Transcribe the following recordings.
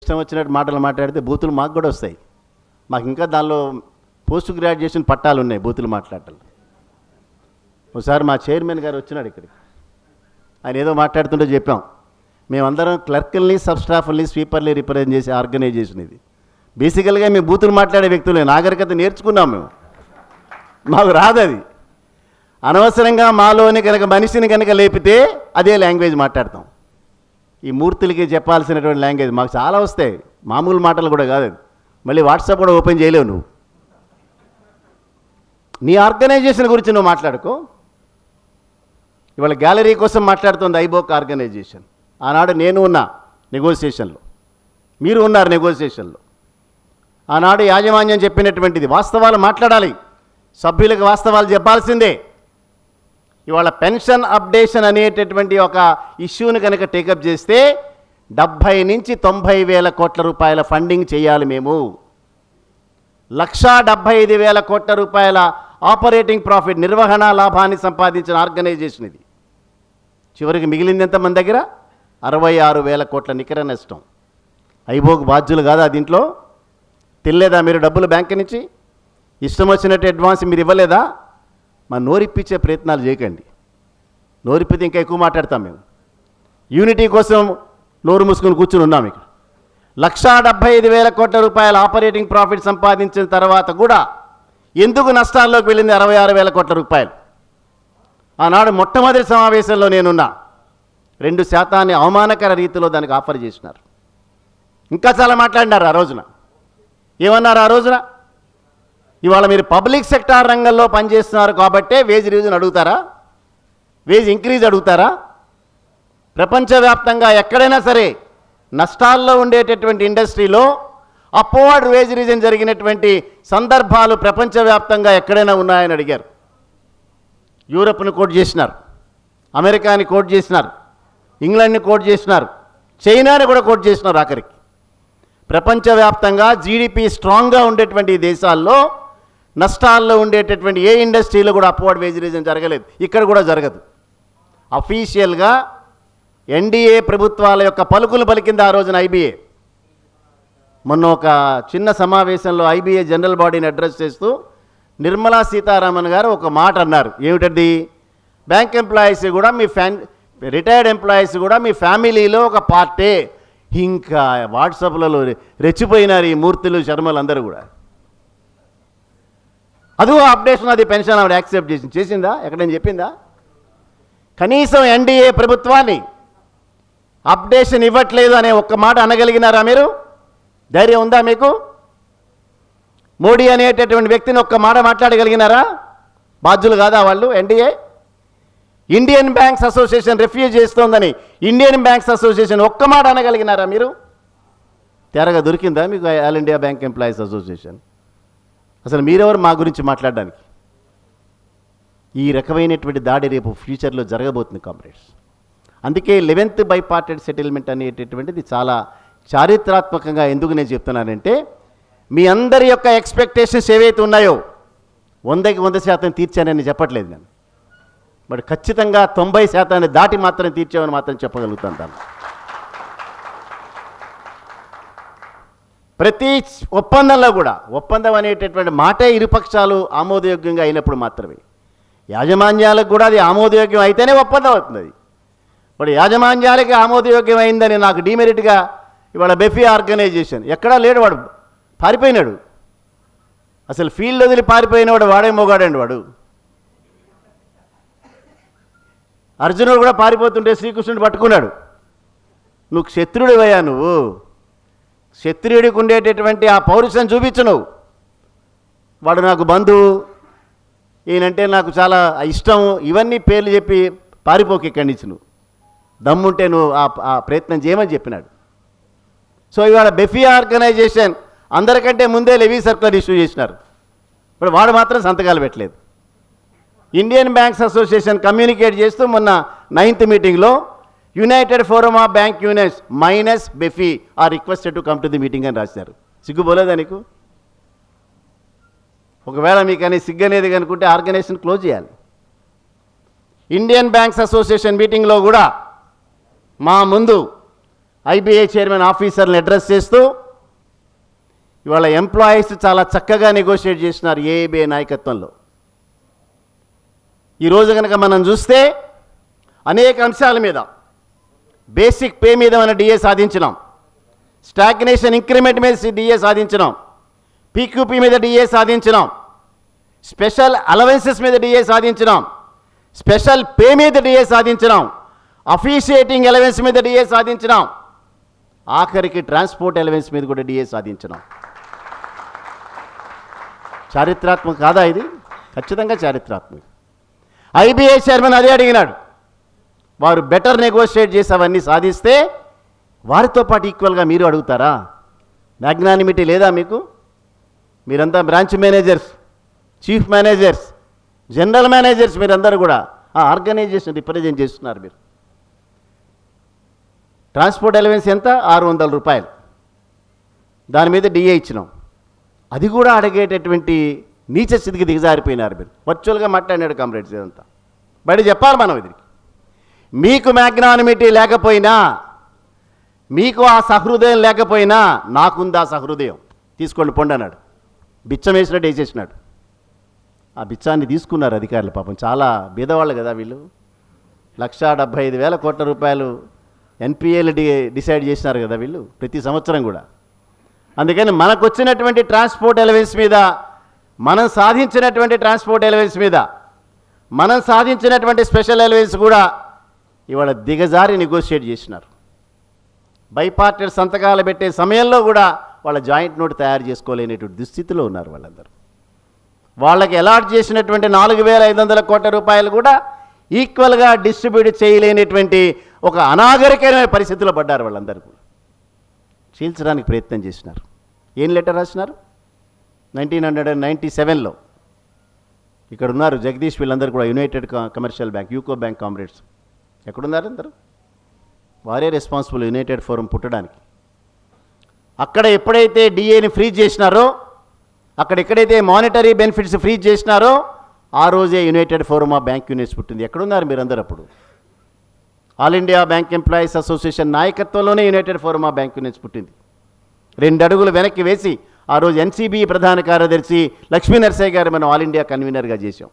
ఇష్టం వచ్చినట్టు మాటలు మాట్లాడితే బూతులు మాకు కూడా వస్తాయి. మాకు ఇంకా దానిలో పోస్ట్ గ్రాడ్యుయేషన్ పట్టాలు ఉన్నాయి బూతులు మాట్లాడటం. ఒకసారి మా చైర్మన్ గారు వచ్చినాడు ఇక్కడికి, ఆయన ఏదో మాట్లాడుతుంటే చెప్పాం, మేమందరం క్లర్కుల్ని, సబ్ స్టాఫ్ని, స్వీపర్ని రిప్రజెంట్ చేసే ఆర్గనైజేషన్ ఇది. బేసికల్గా మేము బూతులు మాట్లాడే వ్యక్తులే, నాగరికత నేర్చుకున్నాం మేము, మాకు రాదు అది. అనవసరంగా మాలోని కనుక మనిషిని కనుక లేపితే అదే లాంగ్వేజ్ మాట్లాడతాం. ఈ మూర్తులకి చెప్పాల్సినటువంటి లాంగ్వేజ్ మాకు చాలా వస్తాయి, మామూలు మాటలు కూడా కాదు. మళ్ళీ వాట్సాప్ కూడా ఓపెన్ చేయలేవు నువ్వు. నీ ఆర్గనైజేషన్ గురించి నువ్వు మాట్లాడుకో. ఇవాళ గ్యాలరీ కోసం మాట్లాడుతుంది ఐబోక్ ఆర్గనైజేషన్. ఆనాడు నేను ఉన్నా నెగోసియేషన్లో, మీరు ఉన్నారు నెగోసియేషన్లో. ఆనాడు యాజమాన్యం చెప్పినటువంటిది వాస్తవాలు మాట్లాడాలి, సభ్యులకు వాస్తవాలు చెప్పాల్సిందే. ఇవాళ పెన్షన్ అప్డేషన్ అనేటటువంటి ఒక ఇష్యూని కనుక టేకప్ చేస్తే 70 నుంచి 90 వేల కోట్ల రూపాయల ఫండింగ్ చేయాలి మేము. 1,75,000 కోట్ల రూపాయల ఆపరేటింగ్ ప్రాఫిట్, నిర్వహణ లాభాన్ని సంపాదించిన ఆర్గనైజేషన్ ఇది. చివరికి మిగిలింది ఎంత మన దగ్గర? 66,000 కోట్ల నికర నష్టం. ఐబోక్ బాధ్యులు కాదా దీంట్లో? తెలియదా మీరు డబ్బులు బ్యాంకు నుంచి? ఇష్టం వచ్చినట్టు అడ్వాన్స్ మీరు ఇవ్వలేదా? మా నోరిప్పించే ప్రయత్నాలు చేయకండి. నోరిప్పితే ఇంకా ఎక్కువ మాట్లాడతాం మేము. యూనిటీ కోసం నోరు మూసుకొని కూర్చుని ఉన్నాం ఇక్కడ. 1,75,000 కోట్ల రూపాయల ఆపరేటింగ్ ప్రాఫిట్ సంపాదించిన తర్వాత కూడా ఎందుకు నష్టాల్లోకి వెళ్ళింది 66,000 కోట్ల రూపాయలు? ఆనాడు మొట్టమొదటి సమావేశంలో నేనున్నా. 2% అవమానకర రీతిలో దానికి ఆఫర్ చేసినారు. ఇంకా చాలా మాట్లాడినారు ఆ రోజున. ఏమన్నారు ఆ రోజున? ఇవాళ మీరు పబ్లిక్ సెక్టార్ రంగంలో పనిచేస్తున్నారు కాబట్టే వేజ్ రివిజన్ అడుగుతారా? వేజ్ ఇంక్రీజ్ అడుగుతారా? ప్రపంచవ్యాప్తంగా ఎక్కడైనా సరే నష్టాల్లో ఉండేటటువంటి ఇండస్ట్రీలో అప్వర్డ్ వేజ్ రివిజన్ జరిగినటువంటి సందర్భాలు ప్రపంచవ్యాప్తంగా ఎక్కడైనా ఉన్నాయని అడిగారు. యూరప్ను కోట్ చేసినారు, అమెరికాని కోట్ చేసినారు, ఇంగ్లాండ్ని కోట్ చేసినారు, చైనాని కూడా కోట్ చేసినారు. ఆఖరికి ప్రపంచవ్యాప్తంగా జీడిపి స్ట్రాంగ్గా ఉండేటువంటి దేశాల్లో నష్టాల్లో ఉండేటటువంటి ఏ ఇండస్ట్రీలో కూడా అప్వర్డ్ వేజ్ రివిజన్ జరగలేదు. ఇక్కడ కూడా జరగదు. అఫీషియల్గా ఎన్డీఏ ప్రభుత్వాల యొక్క పలుకులు పలికింది ఆ రోజున ఐబీఏ. మొన్న ఒక చిన్న సమావేశంలో ఐబీఏ జనరల్ బాడీని అడ్రస్ చేస్తూ నిర్మలా సీతారామన్ గారు ఒక మాట అన్నారు. ఏమిటది? బ్యాంక్ ఎంప్లాయీస్ కూడా రిటైర్డ్ ఎంప్లాయీస్ కూడా మీ ఫ్యామిలీలో ఒక పార్టే. ఇంకా వాట్సాప్లలో రెచ్చిపోయినారు ఈ మూర్తులు, శర్మలు అందరూ కూడా. అదిగో అప్డేషన్, అది పెన్షన్ ఆవిడ యాక్సెప్ట్ చేసిందా? ఎక్కడైనా చెప్పిందా? కనీసం ఎన్డీఏ ప్రభుత్వాన్ని అప్డేషన్ ఇవ్వట్లేదు అనే ఒక్క మాట అనగలిగినారా మీరు? ధైర్యం ఉందా మీకు? మోడీ అనేటటువంటి వ్యక్తిని ఒక్క మాట మాట్లాడగలిగినారా? బాధ్యులు కాదా వాళ్ళు? NDA Indian banks association refuse చేస్తోందని ఇండియన్ బ్యాంక్స్ అసోసియేషన్ ఒక్క మాట అనగలిగినారా మీరు? తెరగా దొరికిందా మీకు all India bank employees association? అసలు మీరెవరు మా గురించి మాట్లాడడానికి? ఈ రకమైనటువంటి దాడి రేపు ఫ్యూచర్లో జరగబోతుంది కామ్రేడ్స్. అందుకే 11th బైపార్టెడ్ సెటిల్మెంట్ అనేటటువంటిది చాలా చారిత్రాత్మకంగా ఎందుకు నేను చెప్తున్నానంటే, మీ అందరి యొక్క ఎక్స్పెక్టేషన్స్ ఏవైతే ఉన్నాయో 100కి 100% తీర్చానని చెప్పట్లేదు నేను. బట్ ఖచ్చితంగా 90% దాటి మాత్రం తీర్చామని మాత్రం చెప్పగలుగుతాను. ప్రతి ఒప్పందంలో కూడా, ఒప్పందం అనేటటువంటి మాటే ఇరుపక్షాలు ఆమోదయోగ్యంగా అయినప్పుడు మాత్రమే, యాజమాన్యాలకు కూడా అది ఆమోదయోగ్యం అయితేనే ఒప్పందం అవుతుంది. అది ఇప్పుడు యాజమాన్యాలకి ఆమోదయోగ్యం అయిందని నాకు డిమెరిట్గా ఇవాళ బెఫీ ఆర్గనైజేషన్ ఎక్కడా లేడు, వాడు పారిపోయినాడు. అసలు ఫీల్డ్ వదిలి పారిపోయినవాడు వాడే మోగాడండి. వాడు అర్జునుడు కూడా పారిపోతుంటే శ్రీకృష్ణుడు పట్టుకున్నాడు. నువ్వు క్షత్రుడివయ్యా, నువ్వు క్షత్రియుడికి ఉండేటటువంటి ఆ పౌరుషం చూపించు నువ్వు. వాడు నాకు బంధువు, ఈయనంటే నాకు చాలా ఇష్టం, ఇవన్నీ పేర్లు చెప్పి పారిపోకి ఇక్కడి నుంచి. నువ్వు దమ్ముంటే నువ్వు ఆ ప్రయత్నం చేయమని చెప్పినాడు. సో ఇవాళ బెఫీ ఆర్గనైజేషన్ అందరికంటే ముందే లెవీ సర్కులర్ ఇష్యూ చేసినారు. ఇప్పుడు వాడు మాత్రం సంతకాలు పెట్టలేదు. ఇండియన్ బ్యాంక్స్ అసోసియేషన్ కమ్యూనికేట్ చేస్తూ మొన్న 9th మీటింగ్లో united forum of bank unions minus BEFI are requested to come to the meeting అని రాశారు. సిగ్గుపోలేదా నీకు? ఒకవేళ మీకు అని సిగ్గు అనేది కనుకుంటే ఆర్గనైజేషన్ క్లోజ్ చేయాలి. ఇండియన్ బ్యాంక్స్ అసోసియేషన్ మీటింగ్లో కూడా మా ముందు ఐబీఏ చైర్మన్ ఆఫీసర్ని అడ్రస్ చేస్తూ ఇవాళ ఎంప్లాయీస్ చాలా చక్కగా నెగోషియేట్ చేసినారు ఏఐబీఏ నాయకత్వంలో. ఈరోజు కనుక మనం చూస్తే అనేక అంశాల మీద, బేసిక్ పే మీద మనం డిఏ సాధించినాం, స్టాగ్నేషన్ ఇంక్రిమెంట్ మీద డిఏ సాధించినాం, పీక్యూపీ మీద డిఏ సాధించినాం, స్పెషల్ అలవెన్సెస్ మీద డిఏ సాధించినాం, స్పెషల్ పే మీద డిఏ సాధించినాం, అఫీషియేటింగ్ అలవెన్స్ మీద డిఏ సాధించినాం, ఆఖరికి ట్రాన్స్పోర్ట్ అలవెన్స్ మీద కూడా డిఏ సాధించినాం. చారిత్రాత్మక కాదా ఇది? ఖచ్చితంగా చారిత్రాత్మక. ఐబీఏ చైర్మన్ అదే అడిగినాడు. వారు బెటర్ నెగోషియేట్ చేసి అవన్నీ సాధిస్తే వారితో పాటు ఈక్వల్గా మీరు అడుగుతారా? మ్యాగ్నానిమిటీ లేదా మీకు? మీరంతా branch managers, chief managers, general managers, మీరందరూ కూడా ఆ ఆర్గనైజేషన్ రిప్రజెంట్ చేస్తున్నారు. మీరు ట్రాన్స్పోర్ట్ అలవెన్స్ ఎంత? 600 రూపాయలు. దాని మీద డిఏ ఇచ్చినాం. అది కూడా అడిగేటటువంటి నీచ స్థితికి దిగజారిపోయినారు మీరు. వర్చువల్గా మాట్లాడినాడు కామ్రేడ్స్. ఇదంతా బయట చెప్పాలి మనం. ఇది మీకు మ్యాగ్నానిమిటీ లేకపోయినా, మీకు ఆ సహృదయం లేకపోయినా నాకుంది ఆ సహృదయం, తీసుకోండి పొండి అన్నాడు. బిచ్చం వేసినట్టు వేసేసినాడు. ఆ బిచ్చాన్ని తీసుకున్నారు అధికారులు. పాపం చాలా బీదవాళ్ళు కదా వీళ్ళు. 1,75,000 కోట్ల రూపాయలు ఎన్పిఏలు డిసైడ్ చేసినారు కదా వీళ్ళు ప్రతి సంవత్సరం కూడా. అందుకని మనకు వచ్చినటువంటి ట్రాన్స్పోర్ట్ అలవెన్స్ మీద, మనం సాధించినటువంటి ట్రాన్స్పోర్ట్ అలవెన్స్ మీద, మనం సాధించినటువంటి స్పెషల్ అలవెన్స్ కూడా ఇవాళ దిగజారి నెగోషియేట్ చేసినారు. బైపార్టెడ్ సంతకాలు పెట్టే సమయంలో కూడా వాళ్ళ జాయింట్ నోట్ తయారు చేసుకోలేనటువంటి దుస్థితిలో ఉన్నారు వాళ్ళందరూ. వాళ్ళకి అలాట్ చేసినటువంటి 4,500 కోట్ల రూపాయలు కూడా ఈక్వల్గా డిస్ట్రిబ్యూట్ చేయలేనటువంటి ఒక అనాగరికమైన పరిస్థితిలో పడ్డారు వాళ్ళందరూ కూడా. చీల్చడానికి ప్రయత్నం చేసినారు. ఏం లెటర్ రాసినారు? 1997లో ఇక్కడ ఉన్నారు జగదీష్, వీళ్ళందరూ కూడా United commercial bank, UCO bank comrades ఎక్కడున్నారు? అందరూ వారే రెస్పాన్సిబుల్ యునైటెడ్ ఫోరం పుట్టడానికి. అక్కడ ఎప్పుడైతే డిఏని ఫ్రీజ్ చేసినారో, అక్కడ ఎక్కడైతే మానిటరీ బెనిఫిట్స్ ఫ్రీజ్ చేసినారో ఆ రోజే united forum of bank units పుట్టింది. ఎక్కడున్నారు మీరందరూ? అప్పుడు all India bank employees association నాయకత్వంలోనే united forum of bank units పుట్టింది. 2 అడుగులు వెనక్కి వేసి ఆ రోజు ఎన్సీబీ ప్రధాన కార్యదర్శి లక్ష్మీ నరసయ్య గారు మనం ఆల్ ఇండియా కన్వీనర్గా చేశాం.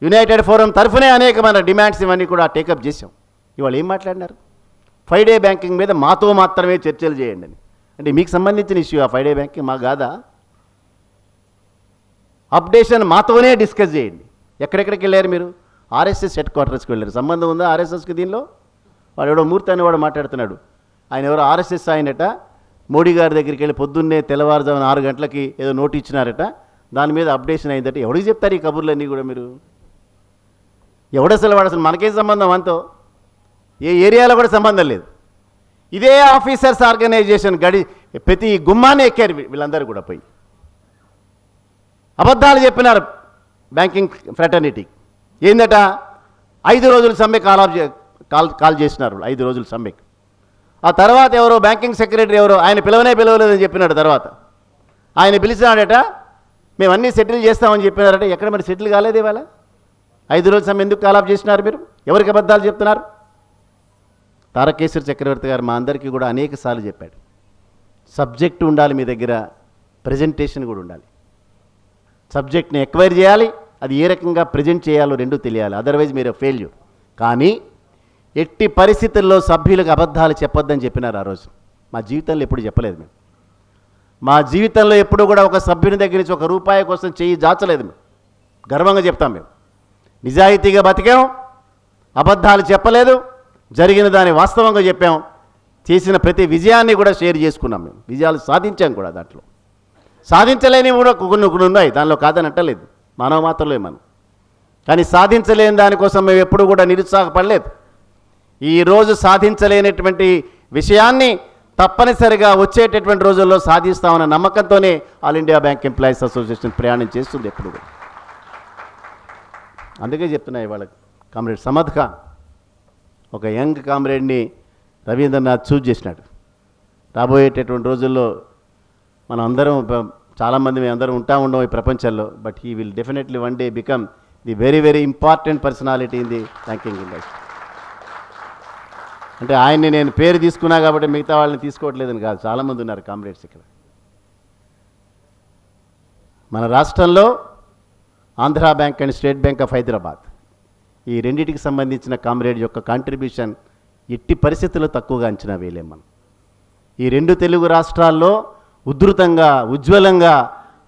యునైటెడ్ ఫోరం తరఫునే అనేకమైన డిమాండ్స్ ఇవన్నీ కూడా టేకప్ చేశాం. ఇవాళ ఏం మాట్లాడినారు? 5 డే బ్యాంకింగ్ మీద మాతో మాత్రమే చర్చలు చేయండి అని. అంటే మీకు సంబంధించిన ఇష్యూ ఆ 5 డే బ్యాంకింగ్, మా కాదా? అప్డేషన్ మాతోనే డిస్కస్ చేయండి. ఎక్కడెక్కడికి వెళ్ళారు మీరు? ఆర్ఎస్ఎస్ హెడ్ క్వార్టర్స్కి వెళ్ళారు. సంబంధం ఉందా ఆర్ఎస్ఎస్కి దీనిలో? వాడు ఎవడో మూర్తి అని వాడు మాట్లాడుతున్నాడు. ఆయన ఎవరో ఆర్ఎస్ఎస్ ఆయనట మోడీ గారి దగ్గరికి వెళ్ళి పొద్దున్నే తెల్లవారుజామున 6 గంటలకి ఏదో నోటు ఇచ్చినారట, దాని మీద అప్డేషన్ అయిందట. ఎవరికి చెప్తారు ఈ కబుర్లన్నీ కూడా మీరు? ఎవడసలు వాడు అసలు మనకేం సంబంధం? అంతో ఏ ఏరియాలో కూడా సంబంధం లేదు. ఇదే ఆఫీసర్స్ ఆర్గనైజేషన్ ప్రతి గుమ్మాన్ని ఎక్కారు వీళ్ళందరూ కూడా పోయి అబద్ధాలు చెప్పినారు బ్యాంకింగ్ ఫ్రెటర్నిటీ. ఏందట? 5 రోజుల సమ్మె కాల్ చేసినారు. 5 రోజుల సమ్మెకి. ఆ తర్వాత ఎవరో బ్యాంకింగ్ సెక్రటరీ ఎవరో ఆయన పిలవలేదని చెప్పినాడు. తర్వాత ఆయన పిలిచినాడట, మేము అన్నీ సెటిల్ చేస్తామని చెప్పినారట. ఎక్కడ మరి సెటిల్ కాలేదు ఇవాళ? 5 రోజుల సమ్మె ఎందుకు కాలాప్ చేసినారు మీరు? ఎవరికి అబద్ధాలు చెప్తున్నారు? తారకేశ్వర చక్రవర్తి గారు మా అందరికీ కూడా అనేక సార్లు చెప్పాడు, సబ్జెక్టు ఉండాలి మీ దగ్గర, ప్రజెంటేషన్ కూడా ఉండాలి. సబ్జెక్ట్ని ఎక్వైర్ చేయాలి, అది ఏ రకంగా ప్రజెంట్ చేయాలో రెండూ తెలియాలి. అదర్వైజ్ మీరు ఫెయిల్యూర్. కానీ ఎట్టి పరిస్థితుల్లో సభ్యులకు అబద్ధాలు చెప్పొద్దని చెప్పినారు ఆ రోజు. మా జీవితంలో ఎప్పుడు చెప్పలేదు మేము. మా జీవితంలో ఎప్పుడు కూడా ఒక సభ్యుని దగ్గర నుంచి 1 రూపాయి కోసం చెయ్యి జాచలేదు మేము. గర్వంగా చెప్తాం మేము. నిజాయితీగా బతికాం, అబద్ధాలు చెప్పలేదు, జరిగిన దాన్ని వాస్తవంగా చెప్పాం. చేసిన ప్రతి విజయాన్ని కూడా షేర్ చేసుకున్నాం మేము. విజయాలు సాధించాం కూడా. దాంట్లో సాధించలేని కూడా కొన్ని ఉన్నాయి, దానిలో కాదని అంటలేదు, మానవ మాత్రలే మనం. కానీ సాధించలేని దానికోసం మేము ఎప్పుడు కూడా నిరుత్సాహపడలేదు. ఈరోజు సాధించలేనటువంటి విషయాన్ని తప్పనిసరిగా వచ్చేటటువంటి రోజుల్లో సాధిస్తామన్న నమ్మకంతోనే all India bank employees association ప్రయాణం చేస్తుంది ఎప్పుడు కూడా. అందుకే చెప్తున్నా ఇవాళ కామ్రేడ్ సమద్ ఖాన్, ఒక యంగ్ కామ్రేడ్ని రవీంద్రనాథ్ చూజ్ చేసినాడు. రాబోయేటటువంటి రోజుల్లో మనం అందరం, చాలామంది మేము అందరం ఉండవు ఈ ప్రపంచంలో, but he will definitely one day become the very very important personality in the banking industry. అంటే ఆయన్ని నేను పేరు తీసుకున్నా కాబట్టి మిగతా వాళ్ళని తీసుకోవట్లేదని కాదు, చాలామంది ఉన్నారు కామ్రేడ్స్ ఇక్కడ. మన రాష్ట్రంలో Andhra bank and state bank of Hyderabad ఈ రెండింటికి సంబంధించిన కామ్రేడ్ యొక్క కాంట్రిబ్యూషన్ ఎట్టి పరిస్థితుల్లో తక్కువగా అంచనా వేయలేం మనం. ఈ రెండు తెలుగు రాష్ట్రాల్లో ఉధృతంగా ఉజ్వలంగా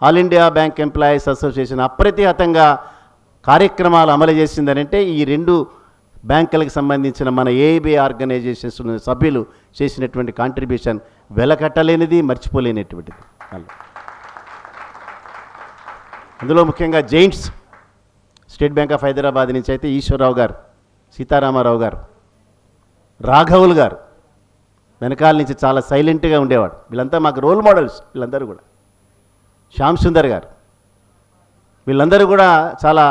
all India bank employees association అప్రతిహతంగా కార్యక్రమాలు అమలు చేసిందనంటే ఈ రెండు బ్యాంకులకు సంబంధించిన మన ఏఐబి ఆర్గనైజేషన్స్ సభ్యులు చేసినటువంటి కాంట్రిబ్యూషన్ వెలకట్టలేనిది, మర్చిపోలేనటువంటిది. అందులో ముఖ్యంగా Giants state bank of Hyderabad నుంచి అయితే ఈశ్వరరావు గారు, సీతారామారావు గారు, రాఘవులు గారు వెనకాల నుంచి చాలా సైలెంట్గా ఉండేవాడు. వీళ్ళంతా మాకు రోల్ మోడల్స్. వీళ్ళందరూ కూడా శ్యామ్ సుందర్ గారు, వీళ్ళందరూ కూడా చాలా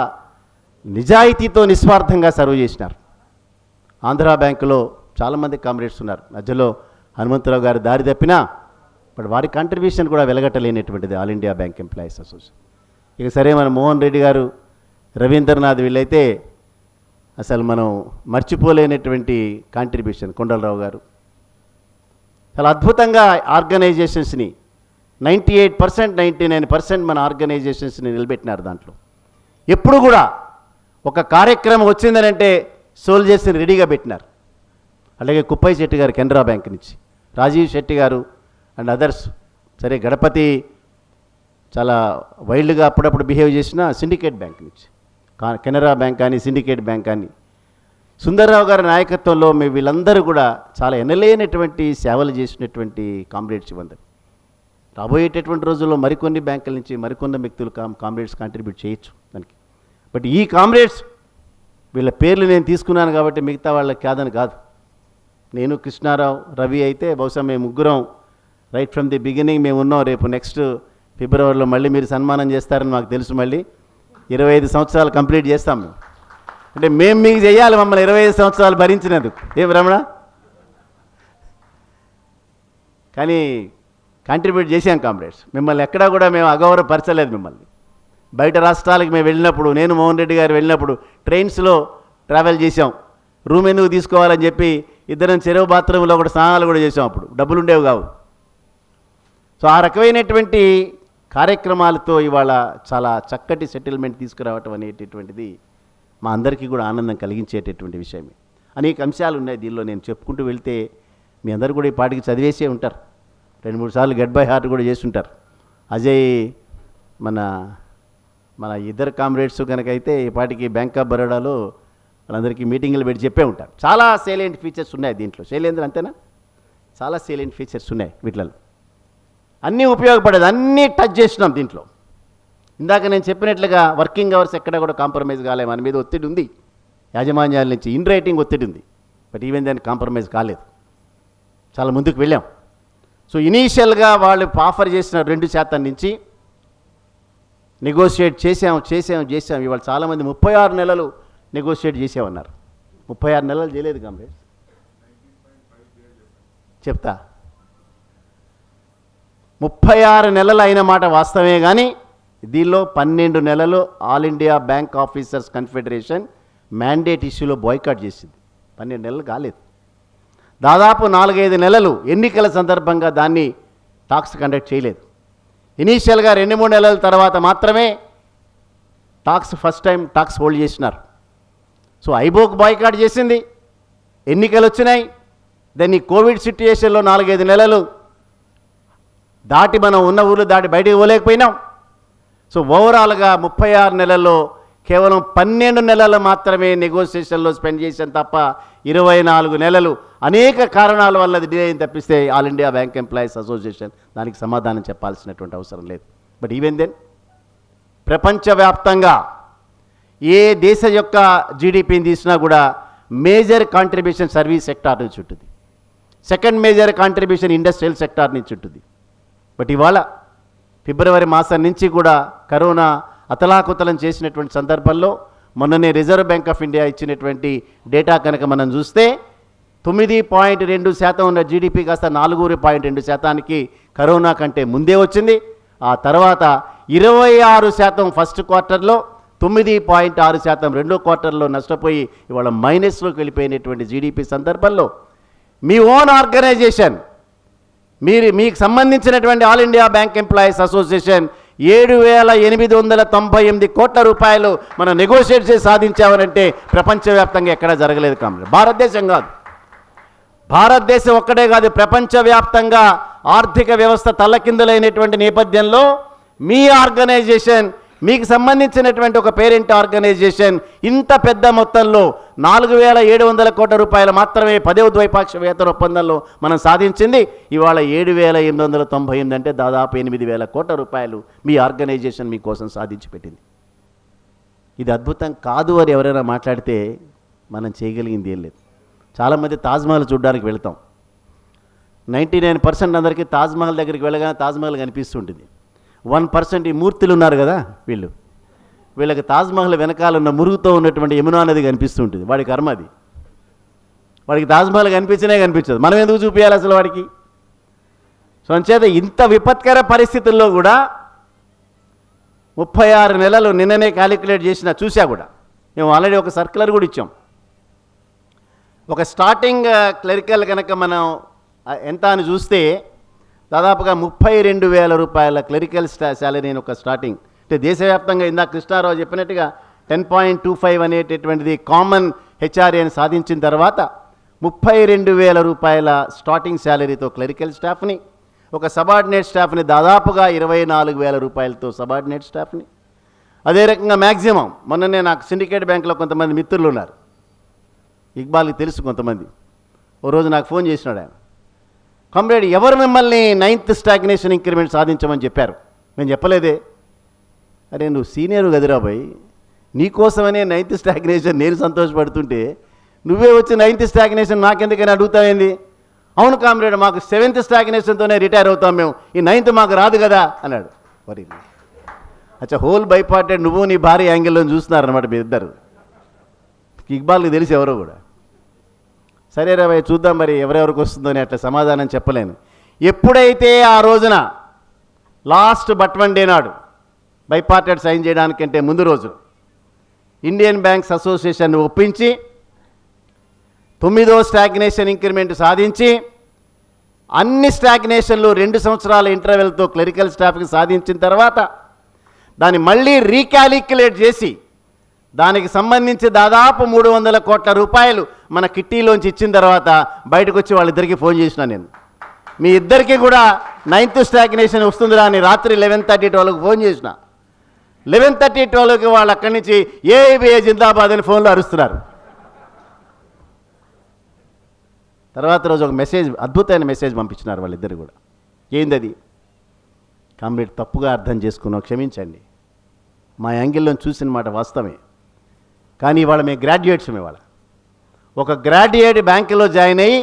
నిజాయితీతో నిస్వార్థంగా సర్వ్ చేసినారు. ఆంధ్రా బ్యాంకులో చాలామంది కామ్రేడ్స్ ఉన్నారు. మధ్యలో హనుమంతరావు గారు దారి తప్పినా బట్ వారి కాంట్రిబ్యూషన్ కూడా వెలగట్టలేనటువంటిది all India bank employees association. ఇక సరే మన మోహన్ రెడ్డి గారు, రవీంద్రనాథ్ వీళ్ళైతే అసలు మనం మర్చిపోలేనటువంటి కాంట్రిబ్యూషన్. కొండలరావు గారు చాలా అద్భుతంగా ఆర్గనైజేషన్స్ని 98%, 99% మన ఆర్గనైజేషన్స్ని నిలబెట్టినారు. దాంట్లో ఎప్పుడు కూడా ఒక కార్యక్రమం వచ్చిందనంటే సోల్జర్స్ని రెడీగా పెట్టినారు. అలాగే కుప్పయ్య శెట్టి గారు కెనరా బ్యాంక్ నుంచి, రాజీవ్ శెట్టి గారు అండ్ అదర్స్. సరే గణపతి చాలా వైల్డ్గా అప్పుడప్పుడు బిహేవ్ చేసిన సిండికేట్ బ్యాంక్ నుంచి, కెనరా బ్యాంక్ కానీ సిండికేట్ బ్యాంక్ కానీ, సుందర్రావు గారి నాయకత్వంలో వీళ్ళందరూ కూడా చాలా ఎనలేనటువంటి సేవలు చేసినటువంటి కామ్రేడ్స్ ఇవ్వందరు. రాబోయేటటువంటి రోజుల్లో మరికొన్ని బ్యాంకుల నుంచి మరికొన్ని వ్యక్తులు కామ్రేడ్స్ కాంట్రిబ్యూట్ చేయొచ్చు దానికి. బట్ ఈ కామ్రేడ్స్ వీళ్ళ పేర్లు నేను తీసుకున్నాను కాబట్టి మిగతా వాళ్ళకి కాదని కాదు. నేను, కృష్ణారావు, రవి అయితే బహుశా మేము ముగ్గురం రైట్ ఫ్రమ్ ది బిగినింగ్ మేము ఉన్నాం. రేపు నెక్స్ట్ ఫిబ్రవరిలో మళ్ళీ మీరు సన్మానం చేస్తారని మాకు తెలుసు. మళ్ళీ 25 సంవత్సరాలు కంప్లీట్ చేస్తాం మేము. అంటే మేము మీకు చేయాలి, మమ్మల్ని 25 సంవత్సరాలు భరించినందుకు. ఏం రమణ? కానీ కాంట్రిబ్యూట్ చేశాం కామ్రేడ్స్. మిమ్మల్ని ఎక్కడా కూడా మేము అగౌరవపరచలేదు. మిమ్మల్ని బయట రాష్ట్రాలకు మేము వెళ్ళినప్పుడు, నేను మోహన్ రెడ్డి గారు వెళ్ళినప్పుడు ట్రైన్స్లో ట్రావెల్ చేసాం. రూమ్ ఎందుకు తీసుకోవాలని చెప్పి ఇద్దరం చెరువు బాత్రూంలో కూడా స్నానాలు కూడా చేసాం. అప్పుడు డబ్బులు ఉండేవి కావు. సో ఆ రకమైనటువంటి కార్యక్రమాలతో ఇవాళ చాలా చక్కటి సెటిల్మెంట్ తీసుకురావటం అనేటటువంటిది మా అందరికీ కూడా ఆనందం కలిగించేటటువంటి విషయమే. అనేక అంశాలు ఉన్నాయి దీనిలో. నేను చెప్పుకుంటూ వెళ్తే మీ అందరూ కూడా ఈ పాటికి చదివేసే ఉంటారు. 2-3 సార్లు గెట్ బై హార్ట్ కూడా చేసి ఉంటారు. అజయ్ మన ఇద్దరు కామ్రేడ్స్ కనుకైతే ఈ పాటికి బ్యాంక్ ఆఫ్ బరోడాలో వాళ్ళందరికీ మీటింగులు పెట్టి చెప్పే ఉంటారు. చాలా సేలియంట్ ఫీచర్స్ ఉన్నాయి దీంట్లో. శైలేంద్ర అంతేనా? చాలా సేలియంట్ ఫీచర్స్ ఉన్నాయి వీటిలో. అన్నీ ఉపయోగపడేది, అన్నీ టచ్ చేసినాం దీంట్లో. ఇందాక నేను చెప్పినట్లుగా వర్కింగ్ అవర్స్ ఎక్కడ కూడా కాంప్రమైజ్ కాలే. మన మీద ఒత్తిడి ఉంది యాజమాన్యాల నుంచి, ఇన్ రైటింగ్ ఒత్తిడి ఉంది. బట్ ఈవెన్ దాన్ని కాంప్రమైజ్ కాలేదు, చాలా ముందుకు వెళ్ళాం. సో ఇనీషియల్గా వాళ్ళు ఆఫర్ చేసిన 2% నుంచి నెగోషియేట్ చేసాం. ఇవాళ చాలామంది 36 నెలలు నెగోషియేట్ చేసామన్నారు. 36 నెలలు చేయలేదు కామ్రేడ్స్. చెప్తా, 36 నెలలు అయిన మాట వాస్తవమే. కానీ దీనిలో 12 నెలలు all India bank officers confederation mandate ఇష్యూలో బాయ్కాట్ చేసింది. 12 నెలలు కాలేదు. దాదాపు 4-5 నెలలు ఎన్నికల సందర్భంగా దాన్ని టాక్స్ కండక్ట్ చేయలేదు. ఇనీషియల్గా 2-3 నెలల తర్వాత మాత్రమే ఫస్ట్ టైం టాక్స్ హోల్డ్ చేసినారు. సో ఐబోక్ బాయ్కాట్ చేసింది, ఎన్నికలు వచ్చినాయి. దాన్ని కోవిడ్ సిట్యుయేషన్లో 4-5 నెలలు దాటి మనం ఉన్న ఊళ్ళు దాటి బయటికి పోలేకపోయినాం. సో ఓవరాల్గా 36 నెలల్లో కేవలం 12 నెలలు మాత్రమే నెగోషియేషన్లో స్పెండ్ చేశాను తప్ప 24 నెలలు అనేక కారణాల వల్ల డిలే అయింది తప్పిస్తే all India bank employees association దానికి సమాధానం చెప్పాల్సినటువంటి అవసరం లేదు. బట్ ఈవెన్ దెన్ ప్రపంచవ్యాప్తంగా ఏ దేశ యొక్క జీడిపిని తీసినా కూడా మేజర్ కాంట్రిబ్యూషన్ సర్వీస్ సెక్టార్ నుంచి ఉంటుంది, second major contribution industrial sector నుంచి ఉంటుంది. బట్ ఇవాళ ఫిబ్రవరి మాసం నుంచి కూడా కరోనా అతలాకుతలం చేసినటువంటి సందర్భంలో మొన్ననే రిజర్వ్ బ్యాంక్ ఆఫ్ ఇండియా ఇచ్చినటువంటి డేటా కనుక మనం చూస్తే 9.2% ఉన్న జీడిపి కాస్త 4.2%కి కరోనా కంటే ముందే వచ్చింది. ఆ తర్వాత 26% ఫస్ట్ క్వార్టర్లో, 9.6% రెండో క్వార్టర్లో నష్టపోయి ఇవాళ మైనస్లోకి వెళ్ళిపోయినటువంటి జీడిపి సందర్భంలో మీ ఓన్ ఆర్గనైజేషన్, మీకు సంబంధించినటువంటి all India bank employees association 7,898 కోట్ల రూపాయలు మనం నెగోషియేట్ చేసి సాధించామనంటే ప్రపంచవ్యాప్తంగా ఎక్కడా జరగలేదు కామ్రేడ్. భారతదేశం కాదు, భారతదేశం ఒక్కటే కాదు, ప్రపంచవ్యాప్తంగా ఆర్థిక వ్యవస్థ తల్లకిందులైనటువంటి నేపథ్యంలో మీ ఆర్గనైజేషన్, మీకు సంబంధించినటువంటి ఒక పేరెంట్ ఆర్గనైజేషన్ ఇంత పెద్ద మొత్తంలో 4,700 కోట్ల రూపాయలు మాత్రమే 10వ ద్వైపాక్షిక వేతన ఒప్పందంలో మనం సాధించింది. ఇవాళ 7,898 అంటే దాదాపు 8,000 కోట్ల రూపాయలు మీ ఆర్గనైజేషన్ మీకోసం సాధించి పెట్టింది. ఇది అద్భుతం కాదు అని ఎవరైనా మాట్లాడితే మనం చేయగలిగింది ఏం లేదు. చాలామంది తాజ్మహల్ చూడడానికి వెళ్తాం. 99% అందరికీ తాజ్మహల్ దగ్గరికి వెళ్ళగానే తాజ్మహల్ కనిపిస్తుంటుంది. 1% ఈ మూర్తులు ఉన్నారు కదా, వీళ్ళకి తాజ్మహల్ వెనకాల ఉన్న మురుగుతో ఉన్నటువంటి యమునా నది కనిపిస్తూ ఉంటుంది. వాడి కర్మ అది. వాడికి తాజ్మహల్ కనిపించదు. మనం ఎందుకు చూపించాలి అసలు వాడికి? సో అంచేత ఇంత విపత్కర పరిస్థితుల్లో కూడా 36 నెలలు నిన్ననే క్యాలిక్యులేట్ చేసినా చూసా కూడా. మేము ఆల్రెడీ ఒక సర్క్యులర్ కూడా ఇచ్చాం. ఒక స్టార్టింగ్ క్లరికల్ కనుక మనం ఎంత అని చూస్తే దాదాపుగా 32,000 రూపాయల క్లరికల్ శాలరీ అని ఒక స్టార్టింగ్. అంటే దేశవ్యాప్తంగా ఇందాక కృష్ణారావు చెప్పినట్టుగా 10.25 అనేటటువంటిది కామన్ హెచ్ఆర్ఏని సాధించిన తర్వాత 32,000 రూపాయల స్టార్టింగ్ శాలరీతో క్లరికల్ స్టాఫ్ని, ఒక సబార్డినేట్ స్టాఫ్ని దాదాపుగా 24,000 రూపాయలతో సబార్డినేట్ స్టాఫ్ని, అదే రకంగా మ్యాక్సిమం. మొన్ననే నాకు సిండికేట్ బ్యాంకులో కొంతమంది మిత్రులు ఉన్నారు, ఇక్బాల్కి తెలుసు కొంతమంది. ఓ రోజు నాకు ఫోన్ చేసినాడు ఆయన, కామ్రేడ్ ఎవరు మిమ్మల్ని 9th స్టాగ్నేషన్ ఇంక్రిమెంట్ సాధించమని చెప్పారు? నేను చెప్పలేదే. అరే నువ్వు సీనియర్ గదిరాబాయ్, నీకోసమనే 9th స్టాగ్నేషన్ నేను సంతోషపడుతుంటే నువ్వే వచ్చి 9th స్టాగ్నేషన్ నాకెందుకని అడుగుతావేంది? అవును కామ్రేడ్, మాకు 7th స్టాగ్నేషన్తోనే రిటైర్ అవుతాం మేము, ఈ 9th మాకు రాదు కదా అన్నాడు. మరి అచ్చా, హోల్ బైపార్టెడ్ నువ్వు నీ భారీ యాంగిల్లో చూస్తున్నారనమాట మీ ఇద్దరు. ఇక్బాల్కి తెలిసి ఎవరో కూడా. సరే రా భయ్, చూద్దాం మరి ఎవరెవరికి వస్తుందో అని అట్లా సమాధానం చెప్పలేను. ఎప్పుడైతే ఆ రోజున లాస్ట్ బట్ వన్ డే నాడు బైపార్టెడ్ సైన్ చేయడానికంటే ముందు రోజు ఇండియన్ బ్యాంక్స్ అసోసియేషన్ ఒప్పించి 9వ స్టాగ్నేషన్ ఇంక్రిమెంట్ సాధించి అన్ని స్టాగ్నేషన్లు 2 సంవత్సరాల ఇంటర్వెల్తో క్లరికల్ స్టాఫ్కి సాధించిన తర్వాత దాన్ని మళ్ళీ రీకాలిక్యులేట్ చేసి దానికి సంబంధించి దాదాపు 300 కోట్ల రూపాయలు మన కిట్టీలోంచి ఇచ్చిన తర్వాత బయటకు వచ్చి వాళ్ళిద్దరికీ ఫోన్ చేసిన నేను, మీ ఇద్దరికీ కూడా 9th స్టాగ్నేషన్ వస్తుందిరా అని రాత్రి 11:30-12కి ఫోన్ చేసిన. 11:30-12కి వాళ్ళు అక్కడి నుంచి ఏబిఏ జిందాబాద్ అని ఫోన్లో అరుస్తున్నారు. తర్వాత రోజు ఒక మెసేజ్, అద్భుతమైన మెసేజ్ పంపించినారు వాళ్ళిద్దరు కూడా. ఏంది అది? కామ్రేడ్ తప్పుగా అర్థం చేసుకున్నాం, క్షమించండి, మా యాంగిల్లో చూసిన మాట వాస్తవమే, కానీ ఇవాళ మేము గ్రాడ్యుయేట్స్. ఇవాళ ఒక గ్రాడ్యుయేట్ బ్యాంకులో జాయిన్ అయ్యి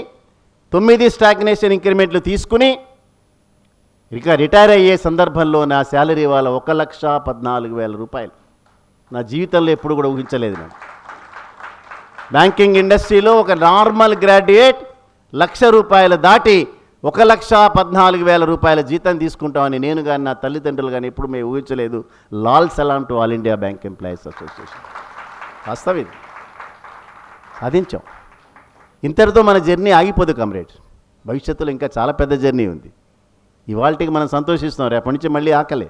9 స్టాగ్నేషన్ ఇంక్రిమెంట్లు తీసుకుని ఇక రిటైర్ అయ్యే సందర్భంలో నా శాలరీ వాళ్ళ 1,14,000 రూపాయలు. నా జీవితంలో ఎప్పుడు కూడా ఊహించలేదు నేను. బ్యాంకింగ్ ఇండస్ట్రీలో ఒక నార్మల్ గ్రాడ్యుయేట్ 1,00,000 రూపాయలు దాటి 1,14,000 రూపాయల జీతం తీసుకుంటామని నేను కానీ నా తల్లిదండ్రులు కానీ ఎప్పుడు మేము ఊహించలేదు. లాల్ సలాం to all India bank employees association. వాస్తవం ఇది, సాధించాం. ఇంతటితో మన జర్నీ ఆగిపోదు కామ్రేడ్స్, భవిష్యత్తులో ఇంకా చాలా పెద్ద జర్నీ ఉంది. ఇవాళకి మనం సంతోషిస్తున్నాం, రేపటి నుంచి మళ్ళీ ఆకలే.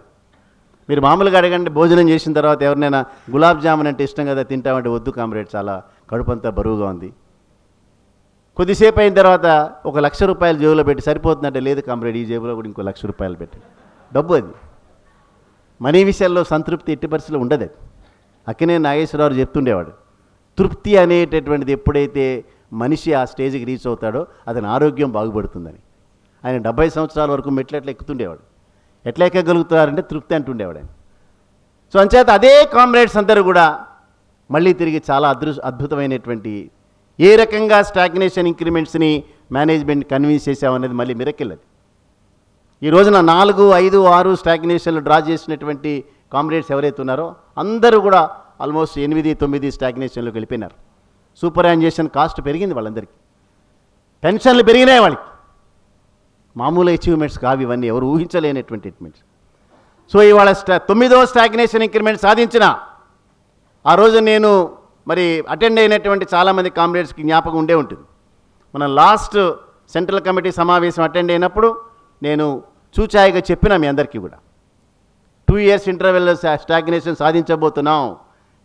మీరు మామూలుగా అడగండి, భోజనం చేసిన తర్వాత ఎవరినైనా గులాబ్ జామున్ అంటే ఇష్టం కదా తింటామంటే వద్దు కామ్రేడ్, చాలా కడుపంతా బరువుగా ఉంది. కొద్దిసేపు అయిన తర్వాత 1,00,000 రూపాయలు జేబులో పెట్టి సరిపోతుందంటే లేదు కామ్రేడ్, ఈ జేబులో కూడా ఇంకో 1,00,000 రూపాయలు పెట్టి. డబ్బు అది, మనీ విషయాల్లో సంతృప్తి ఎట్టి పరిస్థితుల్లో ఉండదు. అది అక్కినే నాగేశ్వరరావు చెప్తుండేవాడు, తృప్తి అనేటటువంటిది ఎప్పుడైతే మనిషి ఆ స్టేజ్కి రీచ్ అవుతాడో అతని ఆరోగ్యం బాగుపడుతుందని. ఆయన 70 సంవత్సరాల వరకు మెట్లు ఎక్కుతుండేవాడు. ఎట్లా ఎక్కగలుగుతారంటే తృప్తి అంటుండేవాడు ఆయన. సో అంచేత అదే కామ్రేడ్స్ అందరూ కూడా మళ్ళీ తిరిగి చాలా అద్భుతమైనటువంటి ఏ రకంగా స్టాగ్నేషన్ ఇంక్రిమెంట్స్ని మేనేజ్మెంట్ కన్విన్స్ చేసామనేది మళ్ళీ మిరకిల్. అది ఈ రోజున 4, 5, 6 స్టాగ్నేషన్లు డ్రా చేసినటువంటి కామ్రేడ్స్ ఎవరైతే ఉన్నారో అందరూ కూడా ఆల్మోస్ట్ 8, 9 స్టాగ్నేషన్లోకి వెళ్ళిపోయినారు. సూపర్ యాన్యుయేషన్ కాస్ట్ పెరిగింది వాళ్ళందరికీ, పెన్షన్లు పెరిగినాయి వాళ్ళకి. మామూలు అచీవ్మెంట్స్ కావు ఇవన్నీ, ఎవరు ఊహించలేనటువంటి అచీవ్మెంట్స్. సో ఇవాళ 9వ స్టాగ్నేషన్ ఇంక్రిమెంట్ సాధించిన ఆ రోజు నేను మరి అటెండ్ అయినటువంటి చాలామంది కామ్రేడ్స్కి జ్ఞాపకం ఉండే ఉంటుంది. మనం లాస్ట్ సెంట్రల్ కమిటీ సమావేశం అటెండ్ అయినప్పుడు నేను చూచాయిగా చెప్పినా మీ అందరికీ కూడా 2 years ఇంటర్వెల్లో స్టాగ్నేషన్ సాధించబోతున్నాం,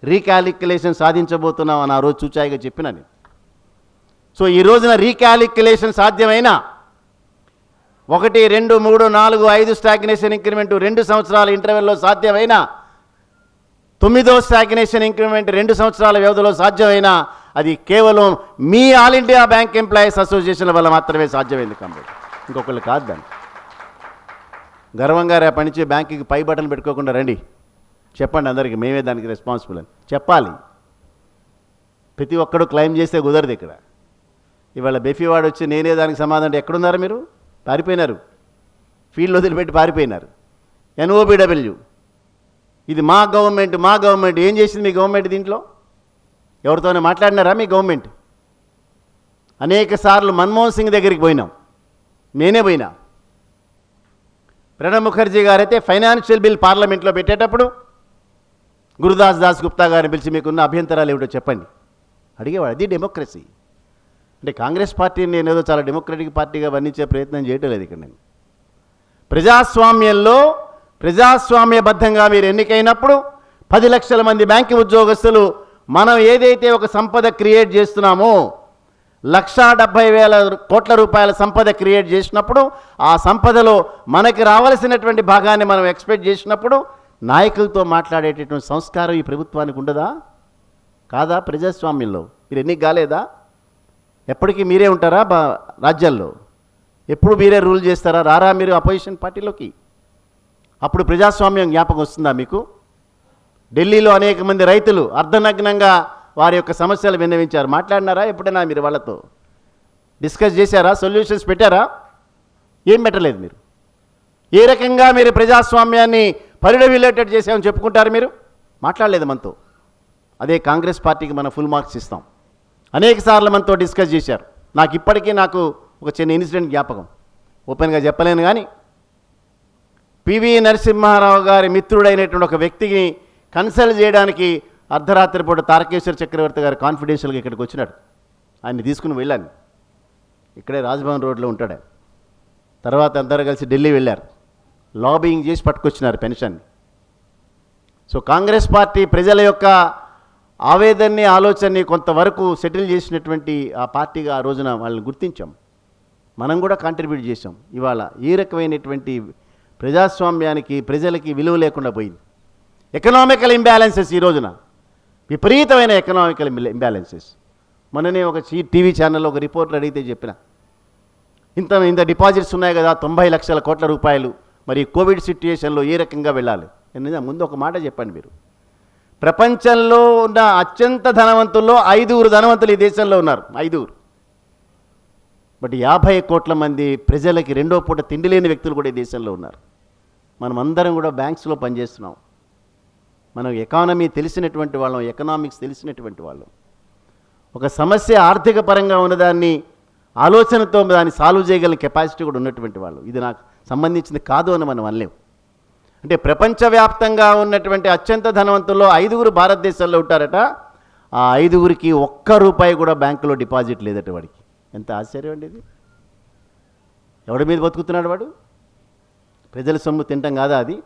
రీకాలిక్యులేషన్ సాధించబోతున్నాం అని ఆ రోజు చూచాయిగా చెప్పినా నేను. సో ఈ రోజున రీకాలిక్యులేషన్ సాధ్యమైన 1, 2, 3, 4, 5 స్టాగ్నేషన్ ఇంక్రిమెంటు 2 సంవత్సరాల ఇంటర్వెల్లో సాధ్యమైన 9వ స్టాగ్నేషన్ ఇంక్రిమెంట్ 2 సంవత్సరాల వ్యవధిలో సాధ్యమైన అది కేవలం మీ all India bank employees association వల్ల మాత్రమే సాధ్యమైంది కాబట్టి ఇంకొకళ్ళు కాదు. దాన్ని గర్వంగా రేపటి నుంచి బ్యాంకుకి పై బటన్ పెట్టుకోకుండా రండి, చెప్పండి అందరికీ మేమే దానికి రెస్పాన్సిబుల్ అని చెప్పాలి. ప్రతి ఒక్కడు క్లెయిమ్ చేస్తే కుదరదు. ఇక్కడ ఇవాళ బెఫీవాడు వచ్చి నేనే దానికి సమాధానం ఎక్కడున్నారు మీరు? పారిపోయినారు, ఫీల్డ్ వదిలిపెట్టి పారిపోయినారు. NOBW ఇది మా గవర్నమెంట్ ఏం చేసింది మీ గవర్నమెంట్? దీంట్లో ఎవరితోనే మాట్లాడినారా మీ గవర్నమెంట్? అనేక సార్లు మన్మోహన్ సింగ్ దగ్గరికి పోయినాం, నేనే పోయినా. ప్రణబ్ ముఖర్జీ గారైతే ఫైనాన్షియల్ బిల్ పార్లమెంట్లో పెట్టేటప్పుడు గురుదాస్ గుప్తా గారిని పిలిచి మీకున్న అభ్యంతరాలు ఏమిటో చెప్పండి అడిగేవాడు. అది డెమోక్రసీ అంటే. కాంగ్రెస్ పార్టీని నేను ఏదో చాలా డెమోక్రటిక్ పార్టీగా వర్ణించే ప్రయత్నం చేయటం లేదు ఇక్కడ. నేను ప్రజాస్వామ్యంలో ప్రజాస్వామ్యబద్ధంగా మీరు ఎన్నికైనప్పుడు 10 లక్షల మంది బ్యాంకు ఉద్యోగస్తులు మనం ఏదైతే ఒక సంపద క్రియేట్ చేస్తున్నామో 1,70,000 కోట్ల రూపాయల సంపద క్రియేట్ చేసినప్పుడు ఆ సంపదలో మనకి రావాల్సినటువంటి భాగాన్ని మనం ఎక్స్పెక్ట్ చేసినప్పుడు నాయకులతో మాట్లాడేటటువంటి సంస్కారం ఈ ప్రభుత్వానికి ఉండదా? కాదా? ప్రజాస్వామ్యంలో మీరు ఎన్నిక కాలేదా? ఎప్పటికీ మీరే ఉంటారా రాజ్యాల్లో? ఎప్పుడు మీరే రూల్ చేస్తారా? రారా మీరు అపోజిషన్ పార్టీలోకి? అప్పుడు ప్రజాస్వామ్యం జ్ఞాపకం వస్తుందా మీకు? ఢిల్లీలో అనేక మంది రైతులు అర్ధనగ్నంగా వారి యొక్క సమస్యలు విన్నవించారు. మాట్లాడినారా ఎప్పుడైనా మీరు? వాళ్ళతో డిస్కస్ చేశారా? సొల్యూషన్స్ పెట్టారా? ఏం పెట్టలేదు మీరు. ఏ రకంగా మీరు ప్రజాస్వామ్యాన్ని పరిడవిలేటెడ్ చేసామని చెప్పుకుంటారు మీరు? మాట్లాడలేదు మనతో. అదే కాంగ్రెస్ పార్టీకి మనం ఫుల్ మార్క్స్ ఇస్తాం. అనేక సార్లు మనతో డిస్కస్ చేశారు. నాకు ఇప్పటికీ ఒక చిన్న ఇన్సిడెంట్ జ్ఞాపకం, ఓపెన్గా చెప్పలేను కానీ పివి నరసింహారావు గారి మిత్రుడైనటువంటి ఒక వ్యక్తిని కన్సల్ట్ చేయడానికి అర్ధరాత్రి పూట తారకేశ్వర చక్రవర్తి గారు కాన్ఫిడెన్షియల్గా ఇక్కడికి వచ్చినాడు. ఆయన్ని తీసుకుని వెళ్ళాను. ఇక్కడే రాజ్భవన్ రోడ్లో ఉంటాడు. తర్వాత అందరూ కలిసి ఢిల్లీ వెళ్ళారు, లాబింగ్ చేసి పట్టుకొచ్చినారు పెన్షన్ని. సో కాంగ్రెస్ పార్టీ ప్రజల యొక్క ఆవేదనని ఆలోచనని కొంతవరకు సెటిల్ చేసినటువంటి ఆ పార్టీగా ఆ రోజున వాళ్ళని గుర్తించాం. మనం కూడా కాంట్రిబ్యూట్ చేసాం. ఇవాళ ఈ రకమైనటువంటి ప్రజాస్వామ్యానికి ప్రజలకి విలువ లేకుండా పోయింది. ఎకనామికల్ ఇంబ్యాలెన్సెస్ ఈ రోజున విపరీతమైన ఎకనామికల్ ఇంబ్యాలెన్సెస్. మొన్ననే ఒక టీవీ ఛానల్లో ఒక రిపోర్టర్ అడిగితే చెప్పిన ఇంత డిపాజిట్స్ ఉన్నాయి కదా 90 లక్షల కోట్ల రూపాయలు, మరి కోవిడ్ సిట్యుయేషన్లో ఏ రకంగా వెళ్ళాలి? ముందు ఒక మాట చెప్పండి మీరు. ప్రపంచంలో ఉన్న అత్యంత ధనవంతుల్లో 5 ధనవంతులు ఈ దేశంలో ఉన్నారు. 5. బట్ 50 కోట్ల మంది ప్రజలకి రెండో పూట తిండి లేని వ్యక్తులు కూడా ఈ దేశంలో ఉన్నారు. మనం అందరం కూడా బ్యాంక్స్లో పనిచేస్తున్నాం. మనం ఎకానమీ తెలిసినటువంటి వాళ్ళం, ఎకనామిక్స్ తెలిసినటువంటి వాళ్ళం. ఒక సమస్య ఆర్థిక పరంగా ఉన్నదాన్ని ఆలోచనతో దాన్ని సాల్వ్ చేయగల కెపాసిటీ కూడా ఉన్నటువంటి వాళ్ళు. ఇది నాకు సంబంధించింది కాదు అని మనం అనలేం. అంటే ప్రపంచవ్యాప్తంగా ఉన్నటువంటి అత్యంత ధనవంతుల్లో 5 భారతదేశంలో ఉంటారట. ఆ 5కి ₹1 కూడా బ్యాంకులో డిపాజిట్ లేదట వాడికి. ఎంత ఆశ్చర్యం అండి ఇది! ఎవడి మీద బతుకుతున్నాడు వాడు? ప్రజల సొమ్ము తింటాం కాదా అది?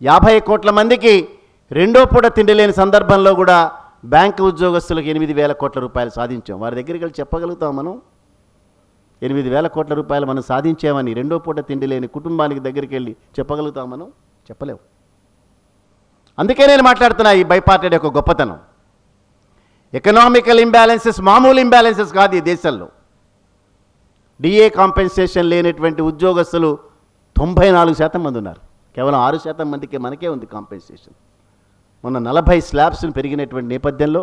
50 కోట్ల మందికి రెండో పూట తిండి లేని సందర్భంలో కూడా బ్యాంకు ఉద్యోగస్తులకు 8,000 కోట్ల రూపాయలు సాధించాం. వారి దగ్గరికి వెళ్ళి చెప్పగలుగుతాం మనం? 8,000 కోట్ల రూపాయలు మనం సాధించామని రెండో పూట తిండి లేని కుటుంబానికి దగ్గరికి వెళ్ళి చెప్పగలుగుతాం మనం? చెప్పలేము. అందుకే నేను మాట్లాడుతున్నా ఈ బైపార్టెడ్ యొక్క గొప్పతనం. ఎకనామికల్ ఇంబ్యాలెన్సెస్ మామూలు ఇంబ్యాలెన్సెస్ కాదు ఈ దేశంలో. డిఏ కాంపెన్సేషన్ లేనటువంటి ఉద్యోగస్తులు 94% మంది ఉన్నారు. కేవలం 6% మందికి మనకే ఉంది కాంపెన్సేషన్. మొన్న 40 స్లాబ్స్ని పెరిగినటువంటి నేపథ్యంలో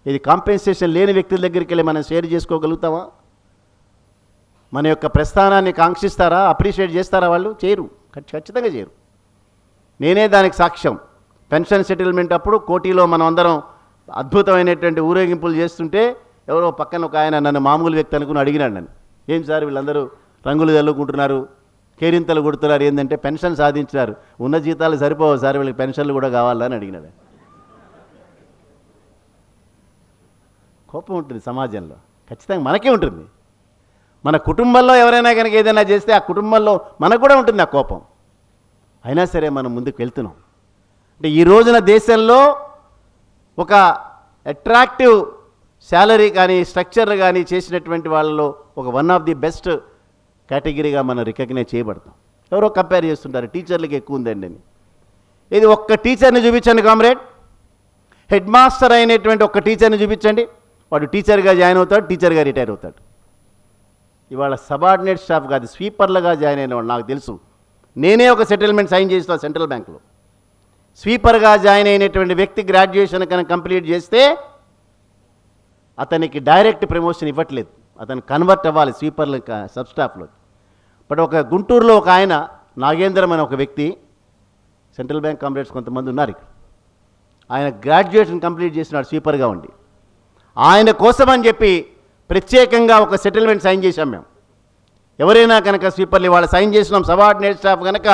ఇది కాంపెన్సేషన్ లేని వ్యక్తుల దగ్గరికి వెళ్ళి మనం షేర్ చేసుకోగలుగుతామా? మన యొక్క ప్రస్థానాన్ని కాంక్షిస్తారా? అప్రిషియేట్ చేస్తారా? వాళ్ళు చేయరు, ఖచ్చితంగా చేయరు. నేనే దానికి సాక్ష్యం. పెన్షన్ సెటిల్మెంట్ అప్పుడు కోటిలో మనం అందరం అద్భుతమైనటువంటి ఊరేగింపులు చేస్తుంటే ఎవరో పక్కన ఒక ఆయన నన్ను మామూలు వ్యక్తి అనుకుని అడిగినాడు నన్ను, ఏం సార్ వీళ్ళందరూ రంగులు చల్లుకుంటున్నారు, కేరింతలు కొడుతున్నారు, ఏంటంటే పెన్షన్ సాధించినారు, ఉన్న జీతాలు సరిపోవు సార్, వీళ్ళకి పెన్షన్లు కూడా కావాలని అడిగినాడు. కోపం ఉంటుంది సమాజంలో, ఖచ్చితంగా మనకే ఉంటుంది. మన కుటుంబంలో ఎవరైనా కనుక ఏదైనా చేస్తే ఆ కుటుంబంలో మనకు కూడా ఉంటుంది ఆ కోపం. అయినా సరే మనం ముందుకు వెళ్తున్నాం. అంటే ఈ రోజున దేశంలో ఒక అట్రాక్టివ్ శాలరీ కానీ స్ట్రక్చర్ కానీ చేసినటువంటి వాళ్ళలో ఒక వన్ ఆఫ్ ది బెస్ట్ కేటగిరీగా మనం రికగ్నైజ్ చేయబడతాం. ఎవరో కంపేర్ చేస్తుంటారు టీచర్లకి ఎక్కువ ఉందండి అని. ఇది ఒక్క టీచర్ని చూపించండి కామ్రేడ్, హెడ్ మాస్టర్ అయినటువంటి ఒక్క టీచర్ని చూపించండి, వాడు టీచర్గా జాయిన్ అవుతాడు, టీచర్గా రిటైర్ అవుతాడు. ఇవాళ సబార్డినేట్ స్టాఫ్ కాదు, స్వీపర్లుగా జాయిన్ అయిన వాళ్ళు నాకు తెలుసు. నేనే ఒక సెటిల్మెంట్ సైన్ చేస్తాను సెంట్రల్ బ్యాంక్లో. స్వీపర్గా జాయిన్ అయినటువంటి వ్యక్తి గ్రాడ్యుయేషన్ కనుక కంప్లీట్ చేస్తే అతనికి డైరెక్ట్ ప్రమోషన్ ఇవ్వట్లేదు, అతను కన్వర్ట్ అవ్వాలి స్వీపర్లు సబ్ స్టాఫ్లో. బట్ ఒక గుంటూరులో ఒక ఆయన నాగేంద్రం అనే ఒక వ్యక్తి, సెంట్రల్ బ్యాంక్ కామ్రేడ్స్ కొంతమంది ఉన్నారు ఇక్కడ, ఆయన గ్రాడ్యుయేషన్ కంప్లీట్ చేసినాడు స్వీపర్గా ఉండి. ఆయన కోసం అని చెప్పి ప్రత్యేకంగా ఒక సెటిల్మెంట్ సైన్ చేశాం మేము. ఎవరైనా కనుక స్వీపర్లు ఇవాళ సైన్ చేసినాం, సబార్డినేట్ స్టాఫ్ కనుక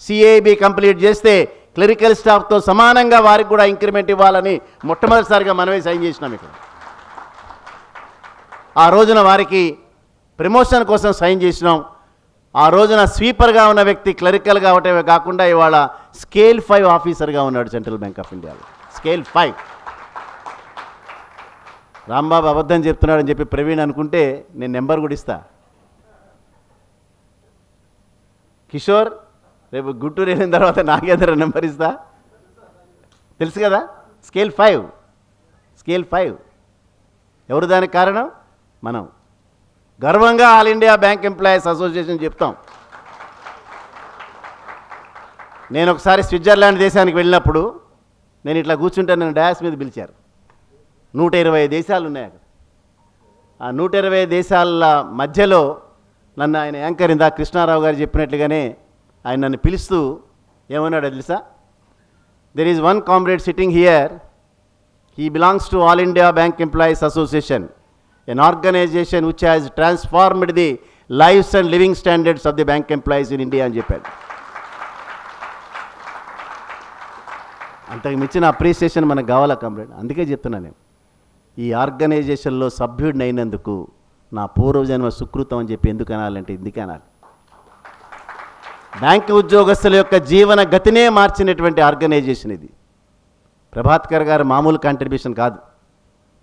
సిఏబి కంప్లీట్ చేస్తే క్లరికల్ స్టాఫ్తో సమానంగా వారికి కూడా ఇంక్రిమెంట్ ఇవ్వాలని మొట్టమొదటిసారిగా మనమే సైన్ చేసినాం ఇక్కడ. ఆ రోజున వారికి ప్రమోషన్ కోసం సైన్ చేసినాం. ఆ రోజున స్వీపర్గా ఉన్న వ్యక్తి క్లరికల్గా అవటమే కాకుండా ఇవాళ స్కేల్ 5 ఆఫీసర్గా ఉన్నాడు సెంట్రల్ బ్యాంక్ ఆఫ్ ఇండియాలో. స్కేల్ 5. రాంబాబు అబద్ధం చెప్తున్నాడని చెప్పి ప్రవీణ్ అనుకుంటే నేను నెంబర్ కూడా ఇస్తా. కిషోర్ రేపు గుంటూరు వెళ్ళిన తర్వాత నాగేంద్ర నెంబర్ ఇస్తా, తెలుసు కదా. Scale 5, scale 5. ఎవరు దానికి కారణం? మనం గర్వంగా all India bank employees association చెప్తాం. నేను ఒకసారి స్విట్జర్లాండ్ దేశానికి వెళ్ళినప్పుడు నేను ఇట్లా కూర్చుంటే నన్ను డయాస్ మీద పిలిచారు. 120 దేశాలు ఉన్నాయి అక్కడ. ఆ 120 దేశాల మధ్యలో నన్ను ఆయన యాంకర్ ఇందా కృష్ణారావు గారు చెప్పినట్లుగానే ఆయన నన్ను పిలుస్తూ ఏమన్నాడో తెలుసా? There is one comrade sitting here, he belongs to all India bank employees association, an organization which has transformed the lives and living standards of the bank employees in India అని చెప్పాడు. అంతకు మించిన అప్రిసియేషన్ మనకు కావాలా comrade? అందుకే చెప్తున్నాను నేను, ఈ ఆర్గనైజేషన్లో సభ్యుడిని అయినందుకు నా పూర్వజన్మ సుకృతం అని చెప్పి ఎందుకు అనాలంటే ఇందుకే అనాలి. బ్యాంకు ఉద్యోగస్తుల యొక్క జీవన గతినే మార్చినటువంటి ఆర్గనైజేషన్ ఇది. ప్రభాత్కర్ గారు మామూలు కాంట్రిబ్యూషన్ కాదు,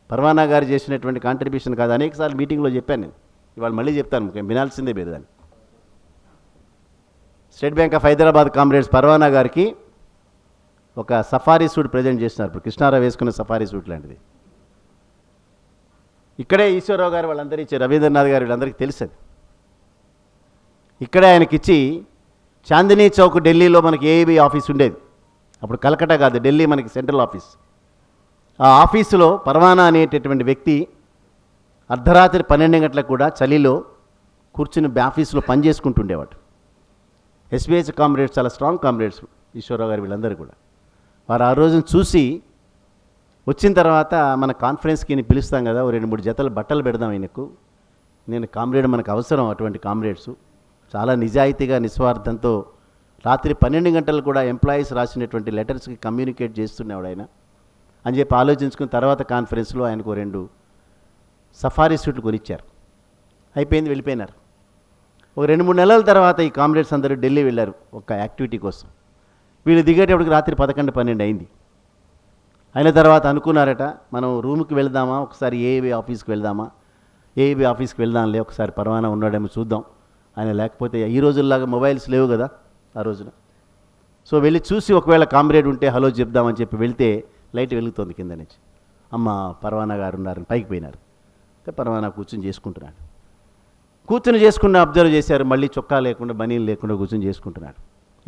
పర్వానా గారు చేసినటువంటి కాంట్రిబ్యూషన్ కాదు. అనేకసార్లు మీటింగ్లో చెప్పాను నేను, ఇవాళ మళ్ళీ చెప్తాను, వినాల్సిందే మీరు దాన్ని. State bank of Hyderabad comrades Parvana గారికి ఒక సఫారీ సూట్ ప్రజెంట్ చేస్తున్నారు. ఇప్పుడు కృష్ణారావు వేసుకున్న సఫారీ సూట్ లాంటిది. ఇక్కడే ఈశ్వరరావు గారు వాళ్ళందరూ ఇచ్చారు, రవీంద్రనాథ్ గారు వీళ్ళందరికీ తెలుసు అది. ఇక్కడే ఆయనకిచ్చి చాందినీ చౌక్ ఢిల్లీలో మనకి ఏఐబి ఆఫీస్ ఉండేది అప్పుడు, కలకట్టా కాదు ఢిల్లీ మనకి సెంట్రల్ ఆఫీస్. ఆ ఆఫీసులో పర్వానా అనేటటువంటి వ్యక్తి అర్ధరాత్రి 12 గంటలకు కూడా చలిలో కూర్చుని ఆఫీసులో పనిచేసుకుంటుండేవాడు. ఎస్బీహెచ్ కామ్రేడ్స్ చాలా స్ట్రాంగ్ కామ్రేడ్స్, ఈశ్వరరావు గారు వీళ్ళందరూ కూడా. వారు ఆ రోజున చూసి వచ్చిన తర్వాత మన కాన్ఫరెన్స్కి పిలుస్తాం కదా, 2-3 జతలు బట్టలు పెడదాం ఆయనకు, నేను కామ్రేడ్ మనకు అవసరం అటువంటి కామ్రేడ్స్, చాలా నిజాయితీగా నిస్వార్థంతో రాత్రి 12 గంటలు కూడా ఎంప్లాయీస్ రాసినటువంటి లెటర్స్కి కమ్యూనికేట్ చేస్తున్నాడు ఆయన అని చెప్పి ఆలోచించుకున్న తర్వాత కాన్ఫరెన్స్లో ఆయనకు 2 సఫారీ సూట్లు కొనిచ్చారు. అయిపోయింది, వెళ్ళిపోయినారు. ఒక 2-3 నెలల తర్వాత ఈ కామ్రేడ్స్ అందరూ ఢిల్లీ వెళ్ళారు ఒక యాక్టివిటీ కోసం. వీళ్ళు దిగేటప్పటికి రాత్రి 11-12 అయింది. అయిన తర్వాత అనుకున్నారట, మనం రూమ్కి వెళ్దామా, ఒకసారి ఏఐబి ఆఫీస్కి వెళ్దామా, ఏఐబి ఆఫీస్కి వెళ్దాంలే, ఒకసారి పర్వానా ఉన్నాడేమో చూద్దాం. ఆయన లేకపోతే ఈ రోజుల్లాగా మొబైల్స్ లేవు కదా ఆ రోజున. సో వెళ్ళి చూసి ఒకవేళ కామ్రేడ్ ఉంటే హలో చెప్దామని చెప్పి వెళ్తే లైట్ వెలుగుతోంది కింద నుంచి. అమ్మ పర్వానా గారు ఉన్నారని పైకి పోయినారు. పర్వానా కూర్చొని చేసుకుంటున్నాడు. కూర్చొని చేసుకున్న అబ్జర్వ్ చేశారు, మళ్ళీ చొక్కా లేకుండా బనీలు లేకుండా కూర్చొని చేసుకుంటున్నాడు.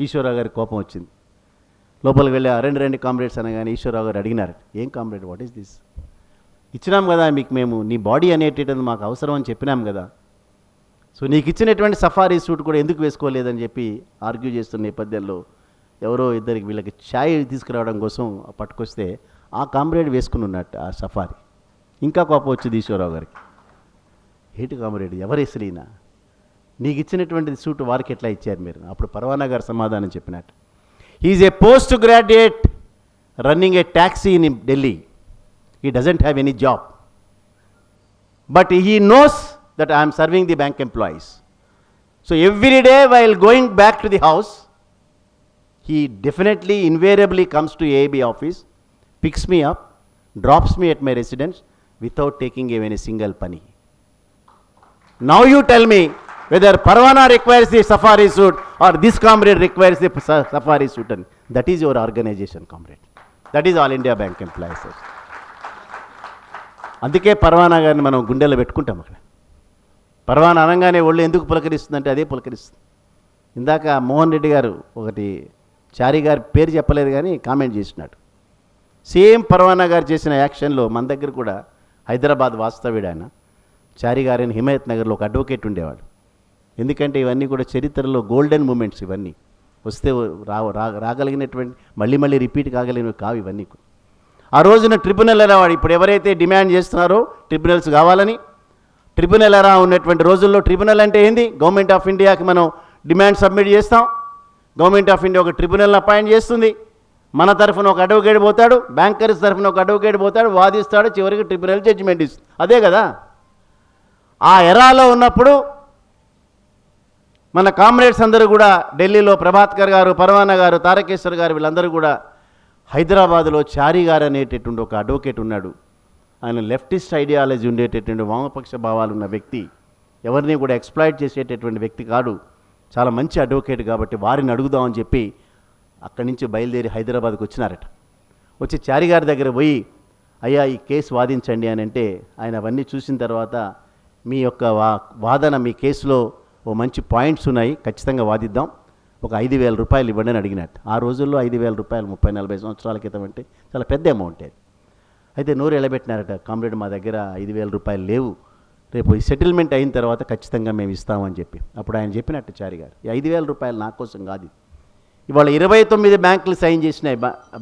ఈశ్వరరావు గారికి కోపం వచ్చింది. లోపలికి వెళ్ళి రెండు కామ్రేడ్స్ అనగానే ఈశ్వరరావు గారు అడిగినారు, ఏం కామ్రేడ్, వాట్ ఈస్ దిస్? ఇచ్చినాం కదా మీకు, మేము నీ బాడీ అనేటది మాకు అవసరం అని చెప్పినాం కదా, సో నీకు ఇచ్చినటువంటి సఫారీ సూట్ కూడా ఎందుకు వేసుకోలేదని చెప్పి ఆర్గ్యూ చేస్తున్న నేపథ్యంలో ఎవరో ఇద్దరికి వీళ్ళకి ఛాయ్ తీసుకురావడం కోసం పట్టుకొస్తే ఆ కామ్రేడ్ వేసుకుని ఉన్నట్టు ఆ సఫారీ. ఇంకా కోపం వచ్చింది ఈశ్వరరావు గారికి. ఏంటి కామ్రేడ్, ఎవరు వేసలేనా, నీకు ఇచ్చినటువంటి సూట్ వారికి ఎట్లా ఇచ్చారు మీరు? అప్పుడు పర్వానా గారు సమాధానం చెప్పినట్టు, he is a post graduate running a taxi in Delhi, he doesn't have any job, but he knows that I am serving the bank employees. So every day while going back to the house, he definitely invariably comes to AIB office, picks me up, drops me at my residence without taking even a single penny. Now you tell me whether Parvana requires the safari suit or this comrade requires the safari suit. And that is your organization, comrade. That is All India Bank Employees. అందుకే పర్వానా గారిని మనం గుండెల్లో పెట్టుకుంటాం. అక్కడ పర్వానా అనగానే ఒళ్ళు ఎందుకు పులకరిస్తుందంటే అదే పులకరిస్తుంది. ఇందాక మోహన్ రెడ్డి గారు ఒకటి చారి గారి పేరు చెప్పలేదు కానీ కామెంట్ చేసినాడు. సేమ్ పర్వానా గారు చేసిన యాక్షన్లో మన దగ్గర కూడా హైదరాబాద్ వాస్తవ్యుడు ఆయన చారి గారిని హిమాయత్ నగర్లో ఒక అడ్వకేట్ ఉండేవాడు. ఎందుకంటే ఇవన్నీ కూడా చరిత్రలో గోల్డెన్ మూమెంట్స్, ఇవన్నీ వస్తే రాగలిగినటువంటి మళ్ళీ రిపీట్ కాగలిగినవి కావు ఇవన్నీ. ఆ రోజున ట్రిబ్యునల్ ఎరా వాడు ఇప్పుడు ఎవరైతే డిమాండ్ చేస్తున్నారో ట్రిబ్యునల్స్ కావాలని, ట్రిబ్యునల్ ఎరా ఉన్నటువంటి రోజుల్లో ట్రిబ్యునల్ అంటే ఏంది? గవర్నమెంట్ ఆఫ్ ఇండియాకి మనం డిమాండ్ సబ్మిట్ చేస్తాం, గవర్నమెంట్ ఆఫ్ ఇండియా ఒక ట్రిబ్యునల్ని అపాయింట్ చేస్తుంది, మన తరఫున ఒక అడ్వకేట్ పోతాడు, బ్యాంకర్స్ తరఫున ఒక అడ్వకేట్ పోతాడు, వాదిస్తాడు, చివరికి ట్రిబ్యునల్ జడ్జిమెంట్ ఇస్తుంది. అదే కదా ఆ ఎరాలో ఉన్నప్పుడు మన కామ్రేడ్స్ అందరూ కూడా ఢిల్లీలో ప్రభాత్కర్ గారు, పర్వానా గారు, తారకేశ్వర్ గారు వీళ్ళందరూ కూడా హైదరాబాదులో చారి గారు అనేటటువంటి ఒక అడ్వకేట్ ఉన్నాడు. ఆయన లెఫ్టిస్ట్ ఐడియాలజీ ఉండేటటువంటి వామపక్ష భావాలు ఉన్న వ్యక్తి, ఎవరిని కూడా ఎక్స్ప్లాయిట్ చేసేటటువంటి వ్యక్తి కాదు, చాలా మంచి అడ్వకేట్ కాబట్టి వారిని అడుగుదామని చెప్పి అక్కడి నుంచి బయలుదేరి హైదరాబాద్కి వచ్చినారట. వచ్చి చారి గారి దగ్గర పోయి అయ్యా ఈ కేసు వాదించండి అని అంటే ఆయన అవన్నీ చూసిన తర్వాత మీ యొక్క వాదన, మీ కేసులో ఓ మంచి పాయింట్స్ ఉన్నాయి, ఖచ్చితంగా వాదిద్దాం, ఒక 5,000 రూపాయలు ఇవ్వండి అని అడిగినట్టు. ఆ రోజుల్లో 5,000 రూపాయలు 30-40 సంవత్సరాల క్రితం అంటే చాలా పెద్ద అమౌంట్ అది. అయితే నోరు ఎలబెట్టినారట, కామ్రేడ్ మా దగ్గర 5,000 రూపాయలు లేవు, రేపు ఈ సెటిల్మెంట్ అయిన తర్వాత ఖచ్చితంగా మేము ఇస్తామని చెప్పి అప్పుడు ఆయన చెప్పినట్టు చారి గారు, ఈ 5,000 రూపాయలు నా కోసం కాదు, ఇవాళ 29 బ్యాంకులు సైన్ చేసినాయి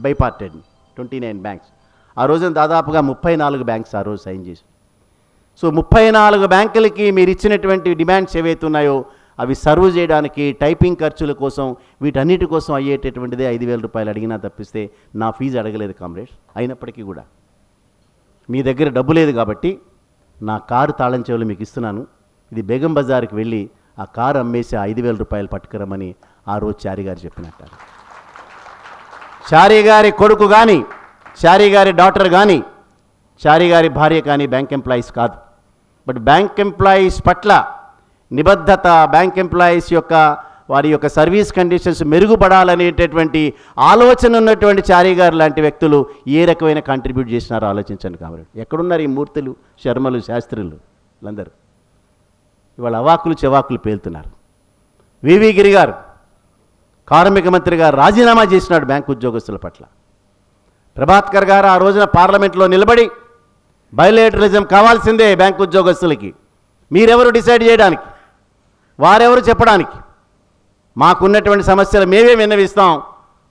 బైపార్టెడ్ 29 బ్యాంక్స్. ఆ రోజున దాదాపుగా 34 బ్యాంక్స్ ఆ రోజు సైన్ చేసి. సో 34 బ్యాంకులకి మీరు ఇచ్చినటువంటి డిమాండ్స్ ఏవైతే ఉన్నాయో అవి సర్వ్ చేయడానికి టైపింగ్ ఖర్చుల కోసం వీటన్నిటి కోసం అయ్యేటటువంటిదే 5,000 రూపాయలు అడిగినా తప్పిస్తే నా ఫీజు అడగలేదు కామ్రేడ్స్. అయినప్పటికీ కూడా మీ దగ్గర డబ్బు లేదు కాబట్టి నా కారు తాళం చెవులు మీకు ఇస్తున్నాను, ఇది బేగం బజార్కి వెళ్ళి ఆ కారు అమ్మేసి 5,000 రూపాయలు పట్టుకురమని ఆ రోజు చారి గారు చెప్పినట్టు. చారి గారి కొడుకు కానీ, చారి గారి డాటర్ కానీ, చారి గారి భార్య కానీ బ్యాంక్ ఎంప్లాయీస్ కాదు. బట్ బ్యాంక్ ఎంప్లాయీస్ పట్ల నిబద్ధత, బ్యాంక్ ఎంప్లాయీస్ యొక్క వారి యొక్క సర్వీస్ కండిషన్స్ మెరుగుపడాలనేటటువంటి ఆలోచన ఉన్నటువంటి చారి గారు లాంటి వ్యక్తులు ఏ రకమైన కాంట్రిబ్యూట్ చేసినారో ఆలోచించండి కాబట్టి. ఎక్కడున్నారు ఈ మూర్తులు, శర్మలు, శాస్త్రులు వీళ్ళందరూ? ఇవాళ అవాకులు చెవాకులు పేలుతున్నారు. వివి గిరి గారు కార్మిక మంత్రి గారు రాజీనామా చేసినాడు బ్యాంకు ఉద్యోగస్తుల పట్ల. ప్రభాత్కర్ గారు ఆ రోజున పార్లమెంట్లో నిలబడి బయోలేటరలిజం కావాల్సిందే బ్యాంకు ఉద్యోగస్తులకి, మీరెవరు డిసైడ్ చేయడానికి, వారెవరు చెప్పడానికి, మాకున్నటువంటి సమస్యలు మేమే విన్నవిస్తాం,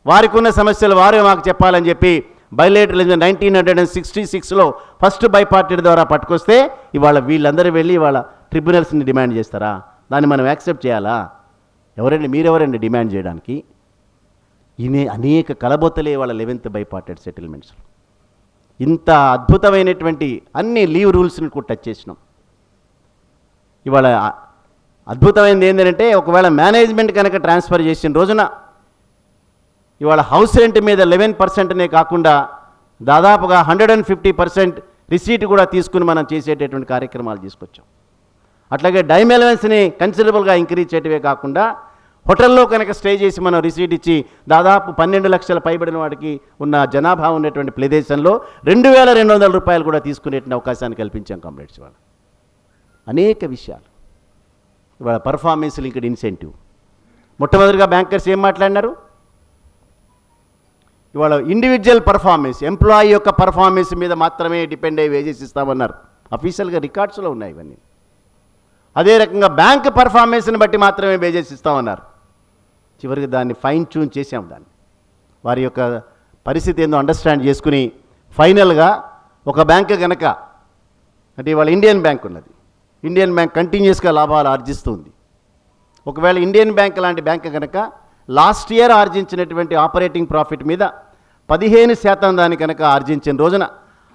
వారికి ఉన్న సమస్యలు వారే మాకు చెప్పాలని చెప్పి బయోలేటరలిజం 1966లో ఫస్ట్ బైపార్టెడ్ ద్వారా పట్టుకొస్తే ఇవాళ వీళ్ళందరూ వెళ్ళి ఇవాళ ట్రిబ్యునల్స్ని డిమాండ్ చేస్తారా? దాన్ని మనం యాక్సెప్ట్ చేయాలా? ఎవరండి మీరెవరండి డిమాండ్ చేయడానికి? అనేక కలబొత్తలే వాళ్ళ 11th బైపార్టెడ్ సెటిల్మెంట్స్. ఇంత అద్భుతమైనటువంటి అన్ని లీవ్ రూల్స్ని కూడా టచ్ చేసినాం. ఇవాళ అద్భుతమైనది ఏంటంటే ఒకవేళ మేనేజ్మెంట్ కనుక ట్రాన్స్ఫర్ చేసిన రోజున ఇవాళ హౌస్ రెంట్ మీద 11%నే కాకుండా దాదాపుగా 150% రిసీట్ కూడా తీసుకుని మనం చేసేటటువంటి కార్యక్రమాలు తీసుకొచ్చాం. అట్లాగే డైమ్ అలవెన్స్ని కన్సిడరబుల్గా ఇంక్రీజ్ చేయటమే కాకుండా హోటల్లో కనుక స్టే చేసి మనం రిసీట్ ఇచ్చి దాదాపు 12 లక్షల పైబడిన వాడికి ఉన్న జనాభా ఉన్నటువంటి ప్రదేశంలో 2,200 రూపాయలు కూడా తీసుకునేటువంటి అవకాశాన్ని కల్పించాం కామ్రేడ్స్. ఇవాళ అనేక విషయాలు, ఇవాళ పర్ఫార్మెన్స్ లింక్డ్ ఇన్సెంటివ్. మొట్టమొదటిగా బ్యాంకర్స్ ఏం మాట్లాడినారు? ఇవాళ ఇండివిజువల్ పర్ఫార్మెన్స్, ఎంప్లాయీ యొక్క పర్ఫార్మెన్స్ మీద మాత్రమే డిపెండ్ అయ్యి వేజెస్ ఇస్తామన్నారు. అఫీషియల్గా రికార్డ్స్లో ఉన్నాయి ఇవన్నీ. అదే రకంగా బ్యాంక్ పర్ఫార్మెన్స్ని బట్టి మాత్రమే వేజెస్ ఇస్తామన్నారు. చివరికి దాన్ని ఫైన్ ట్యూన్ చేసాం. దాన్ని వారి యొక్క పరిస్థితి ఏందో అండర్స్టాండ్ చేసుకుని ఫైనల్గా ఒక బ్యాంక్ కనుక, అంటే ఇవాళ ఇండియన్ బ్యాంక్ ఉన్నది, ఇండియన్ బ్యాంక్ కంటిన్యూస్గా లాభాలు ఆర్జిస్తుంది. ఒకవేళ ఇండియన్ బ్యాంక్ లాంటి బ్యాంక్ కనుక లాస్ట్ ఇయర్ ఆర్జించినటువంటి ఆపరేటింగ్ ప్రాఫిట్ మీద 15% దాన్ని కనుక ఆర్జించిన రోజున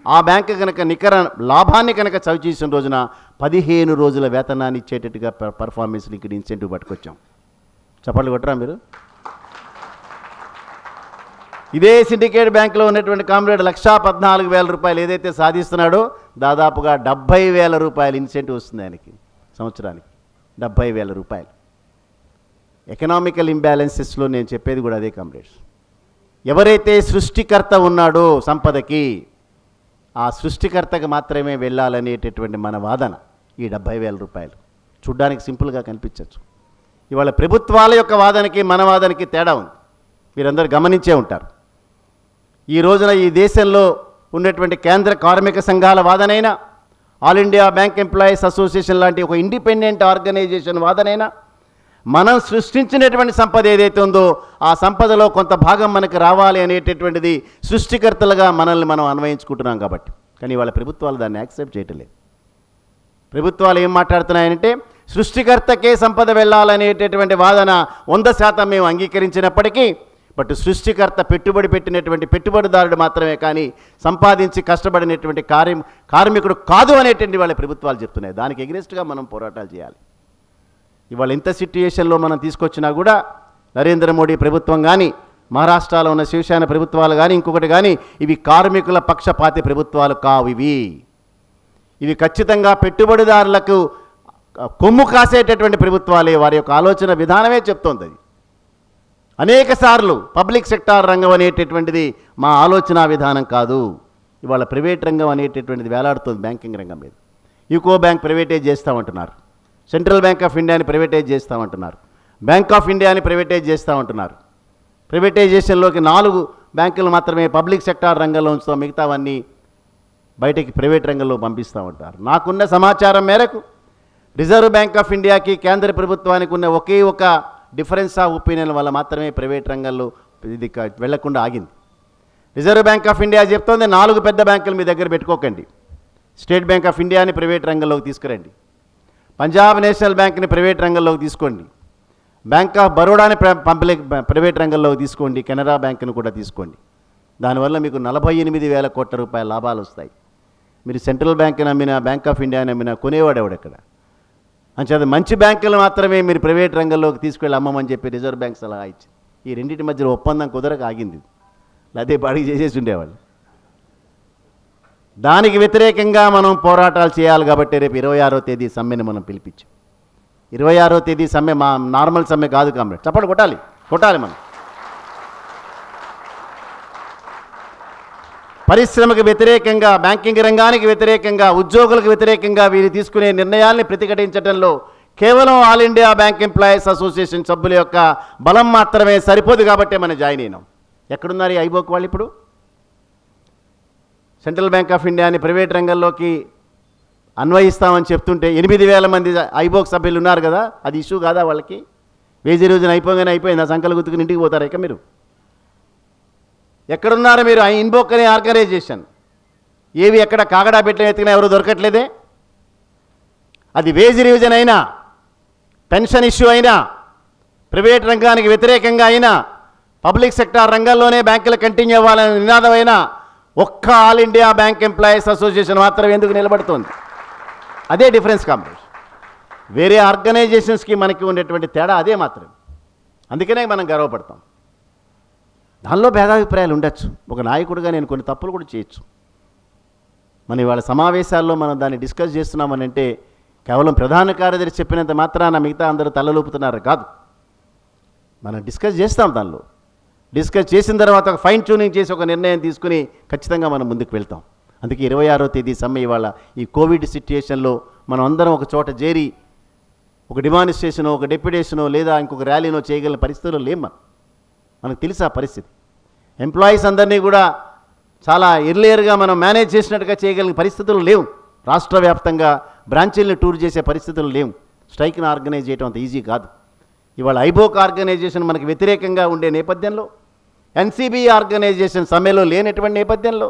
ఆ బ్యాంకు కనుక నికర లాభాన్ని కనుక చవిచూసిన రోజున 15 రోజుల వేతనాన్ని ఇచ్చేటట్టుగా పర్ఫార్మెన్స్ లింక్డ్ ఇన్సెంటివ్ పట్టుకొచ్చాం. చప్పట్లు కొట్టరా మీరు? ఇదే సిండికేట్ బ్యాంకులో ఉన్నటువంటి కామ్రేడ్ 1,14,000 రూపాయలు ఏదైతే సాధిస్తున్నాడో దాదాపుగా 70,000 రూపాయలు ఇన్సెంటివ్ వస్తుంది ఆయనకి సంవత్సరానికి. 70,000 రూపాయలు. ఎకనామికల్ ఇంబ్యాలెన్సెస్లో నేను చెప్పేది కూడా అదే కామ్రేడ్స్. ఎవరైతే సృష్టికర్త ఉన్నాడో సంపదకి, ఆ సృష్టికర్తకి మాత్రమే వెళ్ళాలనేటటువంటి మన వాదన ఈ 70,000 రూపాయలు. చూడ్డానికి సింపుల్గా కనిపించవచ్చు. ఇవాళ ప్రభుత్వాల యొక్క వాదనకి మన వాదనకి తేడా ఉంది. మీరందరూ గమనించే ఉంటారు. ఈ రోజున ఈ దేశంలో ఉన్నటువంటి కేంద్ర కార్మిక సంఘాల వాదనైనా, all India bank employees association లాంటి ఒక ఇండిపెండెంట్ ఆర్గనైజేషన్ వాదనైనా, మనం సృష్టించినటువంటి సంపద ఏదైతే ఉందో ఆ సంపదలో కొంత భాగం మనకు రావాలి అనేటటువంటిది సృష్టికర్తలుగా మనల్ని మనం అన్వయించుకుంటున్నాం కాబట్టి. కానీ వాళ్ళ ప్రభుత్వాలు దాన్ని యాక్సెప్ట్ చేయటం లేదు. ప్రభుత్వాలు ఏం మాట్లాడుతున్నాయంటే సృష్టికర్తకే సంపద వెళ్ళాలనేటటువంటి వాదన 100% మేము అంగీకరించినప్పటికీ, బట్ సృష్టికర్త పెట్టుబడి పెట్టినటువంటి పెట్టుబడిదారుడు మాత్రమే కానీ సంపాదించి కష్టపడినటువంటి కార్మికుడు కాదు అనేటువంటి వాళ్ళ ప్రభుత్వాలు చెప్తున్నాయి. దానికి ఎగ్నెస్ట్గా మనం పోరాటాలు చేయాలి. ఇవాళ ఇంత సిట్యుయేషన్లో మనం తీసుకొచ్చినా కూడా నరేంద్ర మోడీ ప్రభుత్వం కానీ, మహారాష్ట్రలో ఉన్న శివసేన ప్రభుత్వాలు కానీ, ఇంకొకటి కానీ, ఇవి కార్మికుల పక్షపాతి ప్రభుత్వాలు కావు. ఇవి ఖచ్చితంగా పెట్టుబడిదారులకు కొమ్ము కాసేటటువంటి ప్రభుత్వాలే. వారి యొక్క ఆలోచన విధానమే చెప్తోంది. అది అనేక సార్లు పబ్లిక్ సెక్టార్ రంగం అనేటటువంటిది మా ఆలోచన విధానం కాదు. ఇవాళ ప్రైవేట్ రంగం అనేటటువంటిది వేలాడుతుంది బ్యాంకింగ్ రంగం మీద. యూకో బ్యాంక్ ప్రైవేటైజ్ చేస్తామంటున్నారు. సెంట్రల్ బ్యాంక్ ఆఫ్ ఇండియాని ప్రైవేటైజ్ చేస్తామంటున్నారు. బ్యాంక్ ఆఫ్ ఇండియాని ప్రైవేటైజ్ చేస్తామంటున్నారు. ప్రైవేటైజేషన్లోకి 4 బ్యాంకులు మాత్రమే పబ్లిక్ సెక్టార్ రంగంలో ఉంచుతాం, మిగతావన్నీ బయటికి ప్రైవేట్ రంగంలో పంపిస్తామంటారు. నాకున్న సమాచారం మేరకు రిజర్వ్ బ్యాంక్ ఆఫ్ ఇండియాకి కేంద్ర ప్రభుత్వానికి ఉన్న ఒకే ఒక డిఫరెన్స్ ఆఫ్ ఒపీనియన్ వల్ల మాత్రమే ప్రైవేట్ రంగంలో ఇది వెళ్లకుండా ఆగింది. రిజర్వ్ బ్యాంక్ ఆఫ్ ఇండియా చెప్తోంది 4 పెద్ద బ్యాంకులు మీ దగ్గర పెట్టుకోకండి. స్టేట్ బ్యాంక్ ఆఫ్ ఇండియాని ప్రైవేట్ రంగంలోకి తీసుకురండి, పంజాబ్ నేషనల్ బ్యాంక్ని ప్రైవేట్ రంగంలోకి తీసుకోండి, బ్యాంక్ ఆఫ్ బరోడాని ప్రైవేట్ రంగంలోకి తీసుకోండి, కెనరా బ్యాంక్ను కూడా తీసుకోండి. దానివల్ల మీకు 48,000 కోట్ల రూపాయల లాభాలు వస్తాయి. మీరు సెంట్రల్ బ్యాంక్ని అమ్మినా, బ్యాంక్ ఆఫ్ ఇండియాని అమ్మినా కొనేవాడు ఎవడెక్కడ? అంచేత మంచి బ్యాంకులు మాత్రమే మీరు ప్రైవేట్ రంగంలోకి తీసుకెళ్ళి అమ్మమని చెప్పి రిజర్వ్ బ్యాంక్ సలహా ఇచ్చింది. ఈ రెండింటి మధ్యలో ఒప్పందం కుదరక ఆగింది. అదే బాడీ చేసేసి ఉండేవాళ్ళు. దానికి వ్యతిరేకంగా మనం పోరాటాలు చేయాలి కాబట్టి రేపు 26వ తేదీ సమ్మెను మనం పిలిపించాం. 26వ తేదీ సమ్మె మా నార్మల్ సమ్మె కాదు కామ్రేడ్. చప్పట్లు కొట్టాలి మనం. పరిశ్రమకు వ్యతిరేకంగా, బ్యాంకింగ్ రంగానికి వ్యతిరేకంగా, ఉద్యోగులకు వ్యతిరేకంగా వీరు తీసుకునే నిర్ణయాల్ని ప్రతిఘటించడంలో కేవలం all India bank employees association సభ్యుల యొక్క బలం మాత్రమే సరిపోదు కాబట్టి మనం జాయిన్ అయినాం. ఎక్కడున్నారు ఈ ఐబోక్ వాళ్ళు? ఇప్పుడు సెంట్రల్ బ్యాంక్ ఆఫ్ ఇండియాని ప్రైవేట్ రంగంలోకి అన్వయిస్తామని చెప్తుంటే 8,000 మంది ఐబోక్ సభ్యులు ఉన్నారు కదా, అది ఇష్యూ కాదా వాళ్ళకి? వేజీ రోజున అయిపోయింది, ఆ సంకలు గుర్తుకుని ఇంటికి పోతారా? ఇక మీరు ఎక్కడున్నారు? మీరు ఇన్బోక్ అనే ఆర్గనైజేషన్ ఏవి ఎక్కడ కాగడా పెట్టిన ఎత్తుకున్నా ఎవరు దొరకట్లేదే. అది వేజ్ రివిజన్ అయినా, పెన్షన్ ఇష్యూ అయినా, ప్రైవేట్ రంగానికి వ్యతిరేకంగా అయినా, పబ్లిక్ సెక్టార్ రంగంలోనే బ్యాంకులు కంటిన్యూ అవ్వాలనే నినాదమైనా ఒక్క all India bank employees association మాత్రం ఎందుకు నిలబడుతోంది? అదే డిఫరెన్స్ కాంప్లెక్స్. వేరే ఆర్గనైజేషన్స్కి మనకి ఉండేటువంటి తేడా అదే మాత్రం. అందుకనే మనం గర్వపడతాం. దానిలో భేదాభిప్రాయాలు ఉండొచ్చు. ఒక నాయకుడిగా నేను కొన్ని తప్పులు కూడా చేయొచ్చు. మన ఇవాళ సమావేశాల్లో మనం దాన్ని డిస్కస్ చేస్తున్నామని అంటే కేవలం ప్రధాన కార్యదర్శి చెప్పినంత మాత్రాన మిగతా అందరూ తలలూపుతున్నారు కాదు. మనం డిస్కస్ చేస్తాం. దానిలో డిస్కస్ చేసిన తర్వాత ఒక ఫైన్ ట్యూనింగ్ చేసి ఒక నిర్ణయం తీసుకుని ఖచ్చితంగా మనం ముందుకు వెళ్తాం. అందుకే 26వ తేదీ సమ్మె ఇవాళ ఈ కోవిడ్ సిట్యుయేషన్లో మనం అందరం ఒక చోట చేరి ఒక డిమానిస్ట్రేషనో, ఒక డెప్యుటేషనో లేదా ఇంకొక ర్యాలీనో చేయగలిగిన పరిస్థితుల్లో లేం. మనకు తెలుసు ఆ పరిస్థితి. ఎంప్లాయీస్ అందరినీ కూడా చాలా ఎర్లియర్గా మనం మేనేజ్ చేసినట్టుగా చేయగలిగిన పరిస్థితులు లేవు. రాష్ట్ర వ్యాప్తంగా బ్రాంచీలను టూర్ చేసే పరిస్థితులు లేవు. స్ట్రైక్ను ఆర్గనైజ్ చేయడం అంత ఈజీ కాదు. ఇవాళ ఐబోక్ ఆర్గనైజేషన్ మనకు వ్యతిరేకంగా ఉండే నేపథ్యంలో, ఎన్సీబీ ఆర్గనైజేషన్ సమ్మెలో లేనటువంటి నేపథ్యంలో,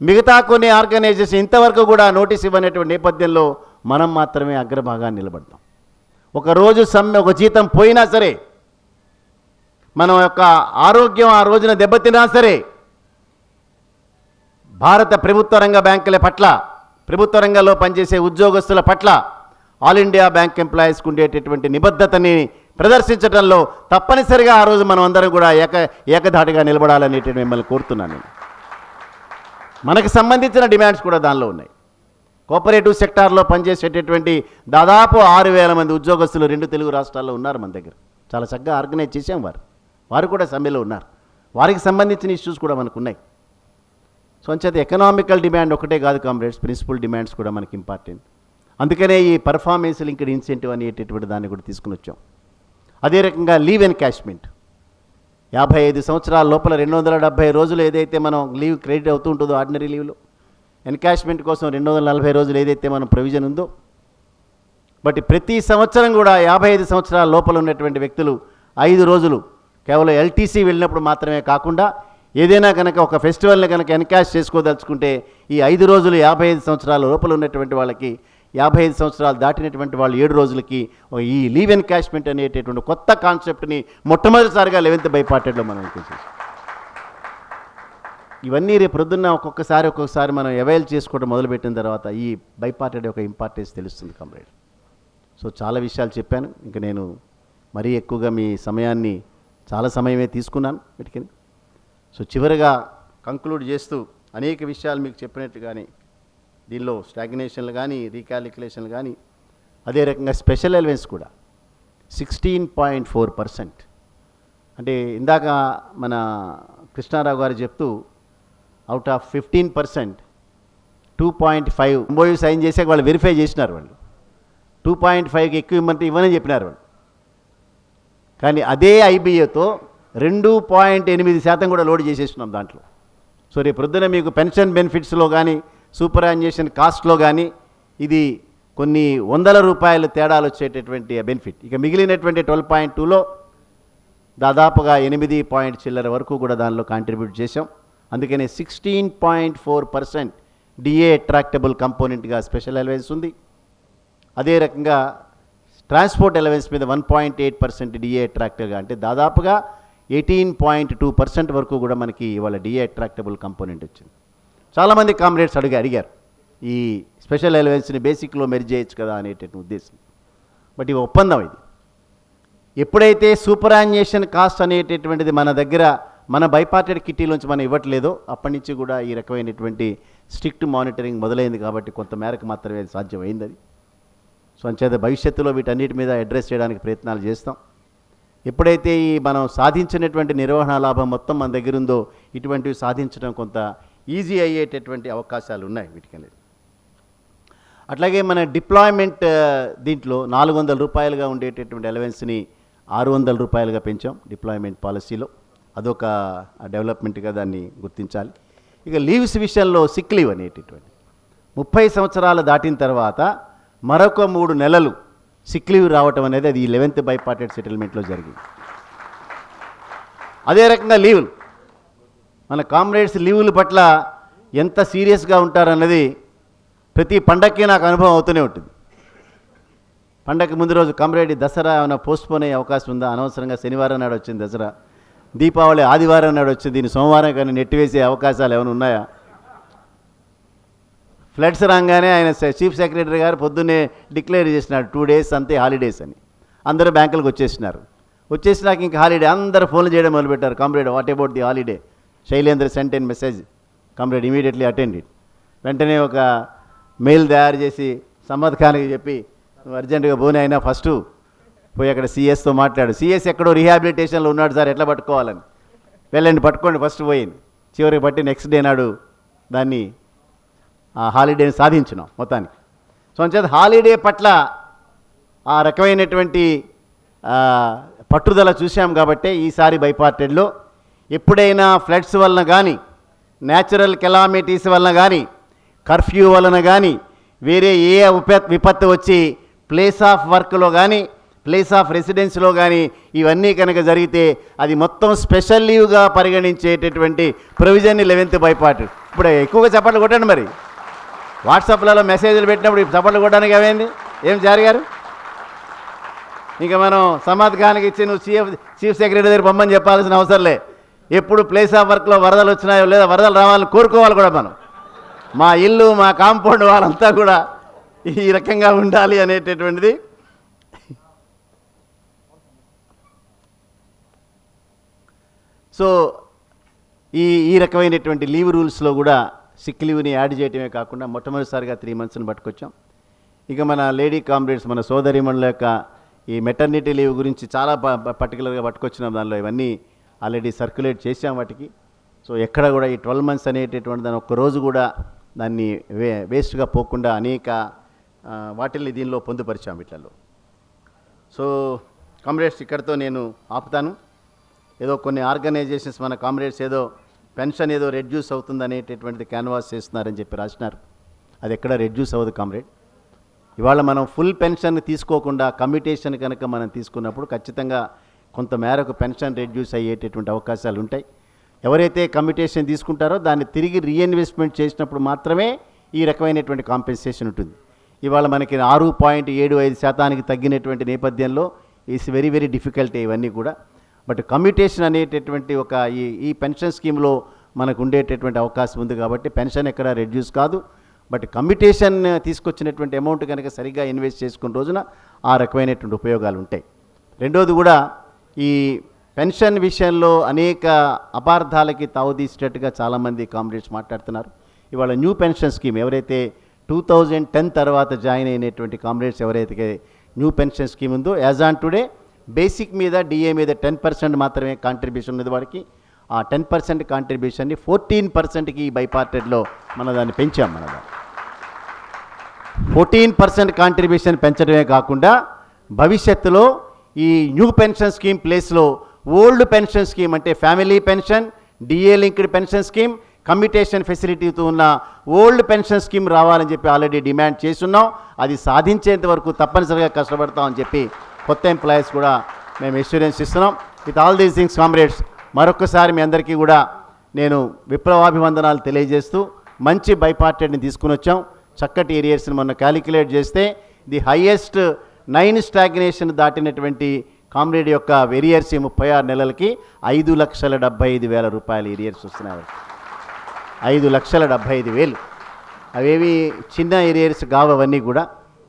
మిగతా కొన్ని ఆర్గనైజేషన్ ఇంతవరకు కూడా నోటీస్ ఇవ్వనటువంటి నేపథ్యంలో మనం మాత్రమే అగ్రభాగాన్ని నిలబడతాం. ఒకరోజు సమ్మె, ఒక జీతం పోయినా సరే, మన యొక్క ఆరోగ్యం ఆ రోజున దెబ్బతిన్నా సరే, భారత ప్రభుత్వ రంగ బ్యాంకుల పట్ల, ప్రభుత్వ రంగంలో పనిచేసే ఉద్యోగస్తుల పట్ల ఆల్ ఇండియా బ్యాంక్ ఎంప్లాయీస్కి ఉండేటటువంటి నిబద్ధతని ప్రదర్శించడంలో తప్పనిసరిగా ఆ రోజు మనం అందరం కూడా ఏకధాటిగా నిలబడాలనేటువంటి మిమ్మల్ని కోరుతున్నాను నేను. మనకు సంబంధించిన డిమాండ్స్ కూడా దానిలో ఉన్నాయి. కోఆపరేటివ్ సెక్టార్లో పనిచేసేటటువంటి దాదాపు 6,000 మంది ఉద్యోగస్తులు 2 తెలుగు రాష్ట్రాల్లో ఉన్నారు మన దగ్గర. చాలా చక్కగా ఆర్గనైజ్ చేసాం. వారు కూడా సమ్మెలో ఉన్నారు. వారికి సంబంధించిన ఇష్యూస్ కూడా మనకు ఉన్నాయి. సో అంచేత ఎకనామికల్ డిమాండ్ ఒకటే కాదు కామ్రేడ్స్, ప్రిన్సిపల్ డిమాండ్స్ కూడా మనకి ఇంపార్టెంట్. అందుకనే ఈ పర్ఫార్మెన్స్ లింక్డ్ ఇన్సెంటివ్ అనేటటువంటి దాన్ని కూడా తీసుకుని వచ్చాం. అదే రకంగా లీవ్ ఎన్కాష్మెంట్ 55 సంవత్సరాల లోపల 270 రోజులు ఏదైతే మనం లీవ్ క్రెడిట్ అవుతూ ఉంటుందో ఆర్డినరీ లీవ్లో, ఎన్కాష్మెంట్ కోసం 240 రోజులు ఏదైతే మనం ప్రొవిజన్ ఉందో, బట్ ప్రతి సంవత్సరం కూడా 55 సంవత్సరాల లోపల ఉన్నటువంటి వ్యక్తులు 5 రోజులు కేవలం ఎల్టీసీ వెళ్ళినప్పుడు మాత్రమే కాకుండా ఏదైనా కనుక ఒక ఫెస్టివల్ని కనుక ఎన్కాష్ చేసుకోదలుచుకుంటే ఈ 5 రోజులు 55 సంవత్సరాల లోపల ఉన్నటువంటి వాళ్ళకి, 55 సంవత్సరాలు దాటినటువంటి వాళ్ళు 7 రోజులకి ఈ లీవ్ ఎన్కాష్మెంట్ అనేటటువంటి కొత్త కాన్సెప్ట్ని మొట్టమొదటిసారిగా 11th బైపార్టెడ్లో మనం చేసేసాం. ఇవన్నీ రేపు ప్రొద్దున్న ఒక్కొక్కసారి మనం అవైల్ చేసుకోవడం మొదలుపెట్టిన తర్వాత ఈ బైపార్టెడ్ యొక్క ఇంపార్టెన్స్ తెలుస్తుంది కామ్రేడ్. సో చాలా విషయాలు చెప్పాను. ఇంకా నేను మరీ ఎక్కువగా మీ సమయాన్ని చాలా సమయమే తీసుకున్నాను వీటికి. సో చివరిగా కంక్లూడ్ చేస్తూ అనేక విషయాలు మీకు చెప్పినట్టుగానే దీనిలో స్టాగ్నేషన్లు కానీ, రీకాలిక్యులేషన్లు కానీ, అదే రకంగా స్పెషల్ అలవెన్స్ కూడా 16.4%. అంటే ఇందాక మన కృష్ణారావు గారు చెప్తూ అవుట్ ఆఫ్ 15% 2.5 ఎంఓయూ సైన్ చేసాక వాళ్ళు వెరిఫై చేసినారు. వాళ్ళు 2.5కి ఎక్కువ ఇవ్వమంటే ఇవ్వనని చెప్పినారు వాళ్ళు. కానీ అదే ఐబీఏతో 2.8% కూడా లోడ్ చేసేస్తున్నాం దాంట్లో. సో రేపు ప్రొద్దున మీకు పెన్షన్ బెనిఫిట్స్లో కానీ, సూపర్ యాన్యుయేషన్ కాస్ట్లో కానీ ఇది కొన్ని వందల రూపాయలు తేడాలు వచ్చేటటువంటి బెనిఫిట్. ఇక మిగిలినటువంటి 12.2లో దాదాపుగా 8 చిల్లర వరకు కూడా దానిలో కాంట్రిబ్యూట్ చేసాం. అందుకనే 16.4% డిఏ అట్రాక్టబుల్ కంపోనెంట్గా స్పెషల్ అలవెన్స్ ఉంది. అదే రకంగా ట్రాన్స్పోర్ట్ అలవెన్స్ మీద 1.8% డిఏ అట్రాక్టివ్గా, అంటే దాదాపుగా 18.2% వరకు కూడా మనకి ఇవాళ డిఏ అట్రాక్టబుల్ కంపోనెంట్ వచ్చింది. చాలామంది కామ్రేడ్స్ అడిగారు ఈ స్పెషల్ అలవెన్స్ని బేసిక్లో మెర్జ్ చేయొచ్చు కదా అనేటటువంటి ఉద్దేశం. బట్ ఈ ఒప్పందం ఇది. ఎప్పుడైతే సూపర్ యాన్యుయేషన్ కాస్ట్ అనేటటువంటిది మన దగ్గర మన బైపార్టెడ్ కిట్టీలోంచి మనం ఇవ్వట్లేదో అప్పటి నుంచి కూడా ఈ రకమైనటువంటి స్ట్రిక్ట్ మానిటరింగ్ మొదలైంది. కాబట్టి కొంత మేరకు మాత్రమే సాధ్యమైంది అది. సో అంచేత భవిష్యత్తులో వీటన్నిటి మీద అడ్రస్ చేయడానికి ప్రయత్నాలు చేస్తాం. ఎప్పుడైతే ఈ మనం సాధించినటువంటి నిర్వహణ లాభం మొత్తం మన దగ్గర ఉందో ఇటువంటివి సాధించడం కొంత ఈజీ అయ్యేటటువంటి అవకాశాలు ఉన్నాయి వీటికనేది. అట్లాగే మన డిప్లాయ్మెంట్ దీంట్లో 400 రూపాయలుగా ఉండేటటువంటి అలవెన్స్ని 600 రూపాయలుగా పెంచాం డిప్లాయ్మెంట్ పాలసీలో. అదొక డెవలప్మెంట్గా దాన్ని గుర్తించాలి. ఇక లీవ్స్ విషయంలో సిక్ లీవ్ అనేటటువంటి 30 సంవత్సరాలు దాటిన తర్వాత మరొక 3 నెలలు సిక్ లీవ్ రావటం అనేది అది 11th బైపార్టెడ్ సెటిల్మెంట్లో జరిగింది. అదే రకంగా లీవులు, మన కామ్రేడ్స్ లీవుల పట్ల ఎంత సీరియస్గా ఉంటారన్నది ప్రతి పండగకి నాకు అనుభవం అవుతూనే ఉంటుంది. పండగకి ముందు రోజు కామ్రేడ్ దసరా ఏమైనా పోస్ట్పోన్ అయ్యే అవకాశం ఉందా, అనవసరంగా శనివారం నాడు వచ్చింది దసరా, దీపావళి ఆదివారం నాడు వచ్చింది, దీన్ని సోమవారం కానీ నెట్టివేసే అవకాశాలు ఏమైనా ఉన్నాయా? ఫ్లడ్స్ రాగానే ఆయన చీఫ్ సెక్రటరీ గారు పొద్దున్నే డిక్లేర్ చేసినాడు 2 days అంతే హాలిడేస్ అని. అందరూ బ్యాంకులకు వచ్చేసినాక ఇంకా హాలిడే, అందరూ ఫోన్లు చేయడం మొదలుపెట్టారు. Comrade what about the holiday? Shailendra sent an message, comrade immediately attend it. వెంటనే ఒక మెయిల్ తయారు చేసి సమ్మద్ ఖాన్కి చెప్పి నువ్వు అర్జెంటుగా పోనీ అయినా ఫస్ట్ పోయి అక్కడ సిఎస్తో మాట్లాడు. సిఎస్ ఎక్కడో రీహాబిలిటేషన్లో ఉన్నాడు సార్, ఎట్లా పట్టుకోవాలని. వెళ్ళండి పట్టుకోండి ఫస్ట్ పోయింది. చివరికి బట్టి నెక్స్ట్ డే నాడు దాన్ని హాలిడేని సాధించినాం మొత్తానికి. సో అంచేత హాలిడే పట్ల ఆ రకమైనటువంటి పట్టుదల చూసాం. కాబట్టి ఈసారి బైపార్టెడ్లో ఎప్పుడైనా ఫ్లడ్స్ వలన కానీ, న్యాచురల్ కెలామిటీస్ వలన కానీ, కర్ఫ్యూ వలన కానీ, వేరే ఏ విపత్తు వచ్చి ప్లేస్ ఆఫ్ వర్క్లో కానీ, ప్లేస్ ఆఫ్ రెసిడెన్స్లో కానీ ఇవన్నీ కనుక జరిగితే అది మొత్తం స్పెషల్ లీవ్గా పరిగణించేటటువంటి ప్రొవిజన్ని 11th బైపార్టెడ్. ఇప్పుడు ఎక్కువగా చప్పట్లు కొట్టండి. మరి వాట్సాప్లలో మెసేజ్లు పెట్టినప్పుడు చప్పట్లు కొట్టడానికి అవేంది ఏం జరిగారు? ఇంకా మనం సమాద్ ఖాన్కి ఇచ్చి నువ్వు చీఫ్ సెక్రటరీ దగ్గర పొమ్మని చెప్పాల్సిన అవసరం లే. ఎప్పుడు ప్లేస్ ఆఫ్ వర్క్లో వరదలు వచ్చినాయో లేదా వరదలు రావాలని కోరుకోవాలి కూడా మనం. మా ఇల్లు మా కాంపౌండ్ వాళ్ళంతా కూడా ఈ రకంగా ఉండాలి అనేటటువంటిది సో ఈ రకమైనటువంటి లీవ్ రూల్స్లో కూడా సిక్ లీవ్ని యాడ్ చేయటమే కాకుండా మొట్టమొదటిసారిగా 3 monthsని పట్టుకొచ్చాం. ఇక మన లేడీ కామ్రేడ్స్ మన సోదరిమణుల యొక్క ఈ మెటర్నిటీ లీవ్ గురించి చాలా పర్టికులర్గా పట్టుకొచ్చినాం. దానిలో ఇవన్నీ ఆల్రెడీ సర్క్యులేట్ చేసాం వాటికి. సో ఎక్కడ కూడా ఈ 12 months అనేటటువంటి దాన్ని ఒక్కరోజు కూడా దాన్ని వేస్ట్గా పోకుండా అనేక వాటిల్ని దీనిలో పొందుపరిచాం వీటిల్లో. సో కామ్రేడ్స్ ఇక్కడితో నేను ఆపుతాను. ఏదో కొన్ని ఆర్గనైజేషన్స్ మన కామ్రేడ్స్ ఏదో పెన్షన్ ఏదో రెడ్యూస్ అవుతుంది అనేటటువంటిది క్యాన్వాస్ చేస్తున్నారని చెప్పి రాసినారు. అది ఎక్కడ రెడ్యూస్ అవ్వదు కామ్రేడ్. ఇవాళ మనం ఫుల్ పెన్షన్ తీసుకోకుండా కమ్యూటేషన్ కనుక మనం తీసుకున్నప్పుడు ఖచ్చితంగా కొంత మేరకు పెన్షన్ రెడ్యూస్ అయ్యేటటువంటి అవకాశాలు ఉంటాయి. ఎవరైతే కమ్యూటేషన్ తీసుకుంటారో దాన్ని తిరిగి రీఇన్వెస్ట్మెంట్ చేసినప్పుడు మాత్రమే ఈ రకమైనటువంటి కాంపెన్సేషన్ ఉంటుంది. ఇవాళ మనకి 6.75% తగ్గినటువంటి నేపథ్యంలో ఈస్ వెరీ వెరీ డిఫికల్ట్ ఇవన్నీ కూడా. బట్ కమ్యూటేషన్ అనేటటువంటి ఒక ఈ పెన్షన్ స్కీమ్లో మనకు ఉండేటటువంటి అవకాశం ఉంది కాబట్టి పెన్షన్ ఎక్కడ రెడ్యూస్ కాదు. బట్ కమ్యూటేషన్ తీసుకొచ్చినటువంటి అమౌంట్ కనుక సరిగ్గా ఇన్వెస్ట్ చేసుకున్న రోజున ఆ రకమైనటువంటి ఉపయోగాలు ఉంటాయి. రెండోది కూడా ఈ పెన్షన్ విషయంలో అనేక అపార్థాలకి తావుదీసేటట్టుగా చాలామంది కామ్రేడ్స్ మాట్లాడుతున్నారు. ఇవాళ న్యూ పెన్షన్ స్కీమ్ ఎవరైతే 2010 తర్వాత జాయిన్ అయినటువంటి కామ్రేడ్స్ ఎవరైతే న్యూ పెన్షన్ స్కీమ్ ఉందో యాజ్ ఆన్ టుడే బేసిక్ మీద డిఏ మీద 10% మాత్రమే కాంట్రిబ్యూషన్ ఉన్నది వాడికి. ఆ 10% కాంట్రిబ్యూషన్ని 14%కి బైపార్టెడ్లో మన దాన్ని పెంచాం. 14% కాంట్రిబ్యూషన్ పెంచడమే కాకుండా భవిష్యత్తులో ఈ న్యూ పెన్షన్ స్కీమ్ ప్లేస్లో ఓల్డ్ పెన్షన్ స్కీమ్ అంటే family pension, DA linked pension scheme, commutation ఫెసిలిటీతో ఉన్న ఓల్డ్ పెన్షన్ స్కీమ్ రావాలని చెప్పి ఆల్రెడీ డిమాండ్ చేస్తున్నాం. అది సాధించేంత వరకు తప్పనిసరిగా కష్టపడతామని చెప్పి కొత్త ఎంప్లాయీస్ కూడా మేము ఎష్యూరెన్స్ ఇస్తున్నాం. With all these things comrades మరొకసారి మీ అందరికీ కూడా నేను విప్లవాభివందనాలు తెలియజేస్తూ మంచి బైపార్టెడ్ని తీసుకుని వచ్చాం. చక్కటి ఏరియాస్ని మొన్న క్యాలిక్యులేట్ చేస్తే ది హైయెస్ట్ 9 స్టాగ్నేషన్ దాటినటువంటి కామ్రేడ్ యొక్క ఏరియర్స్ 36 నెలలకి 5,75,000 రూపాయల ఏరియర్స్ వస్తున్నాయి. 5,75,000 అవేవి చిన్న ఏరియర్స్ కావు అవన్నీ కూడా.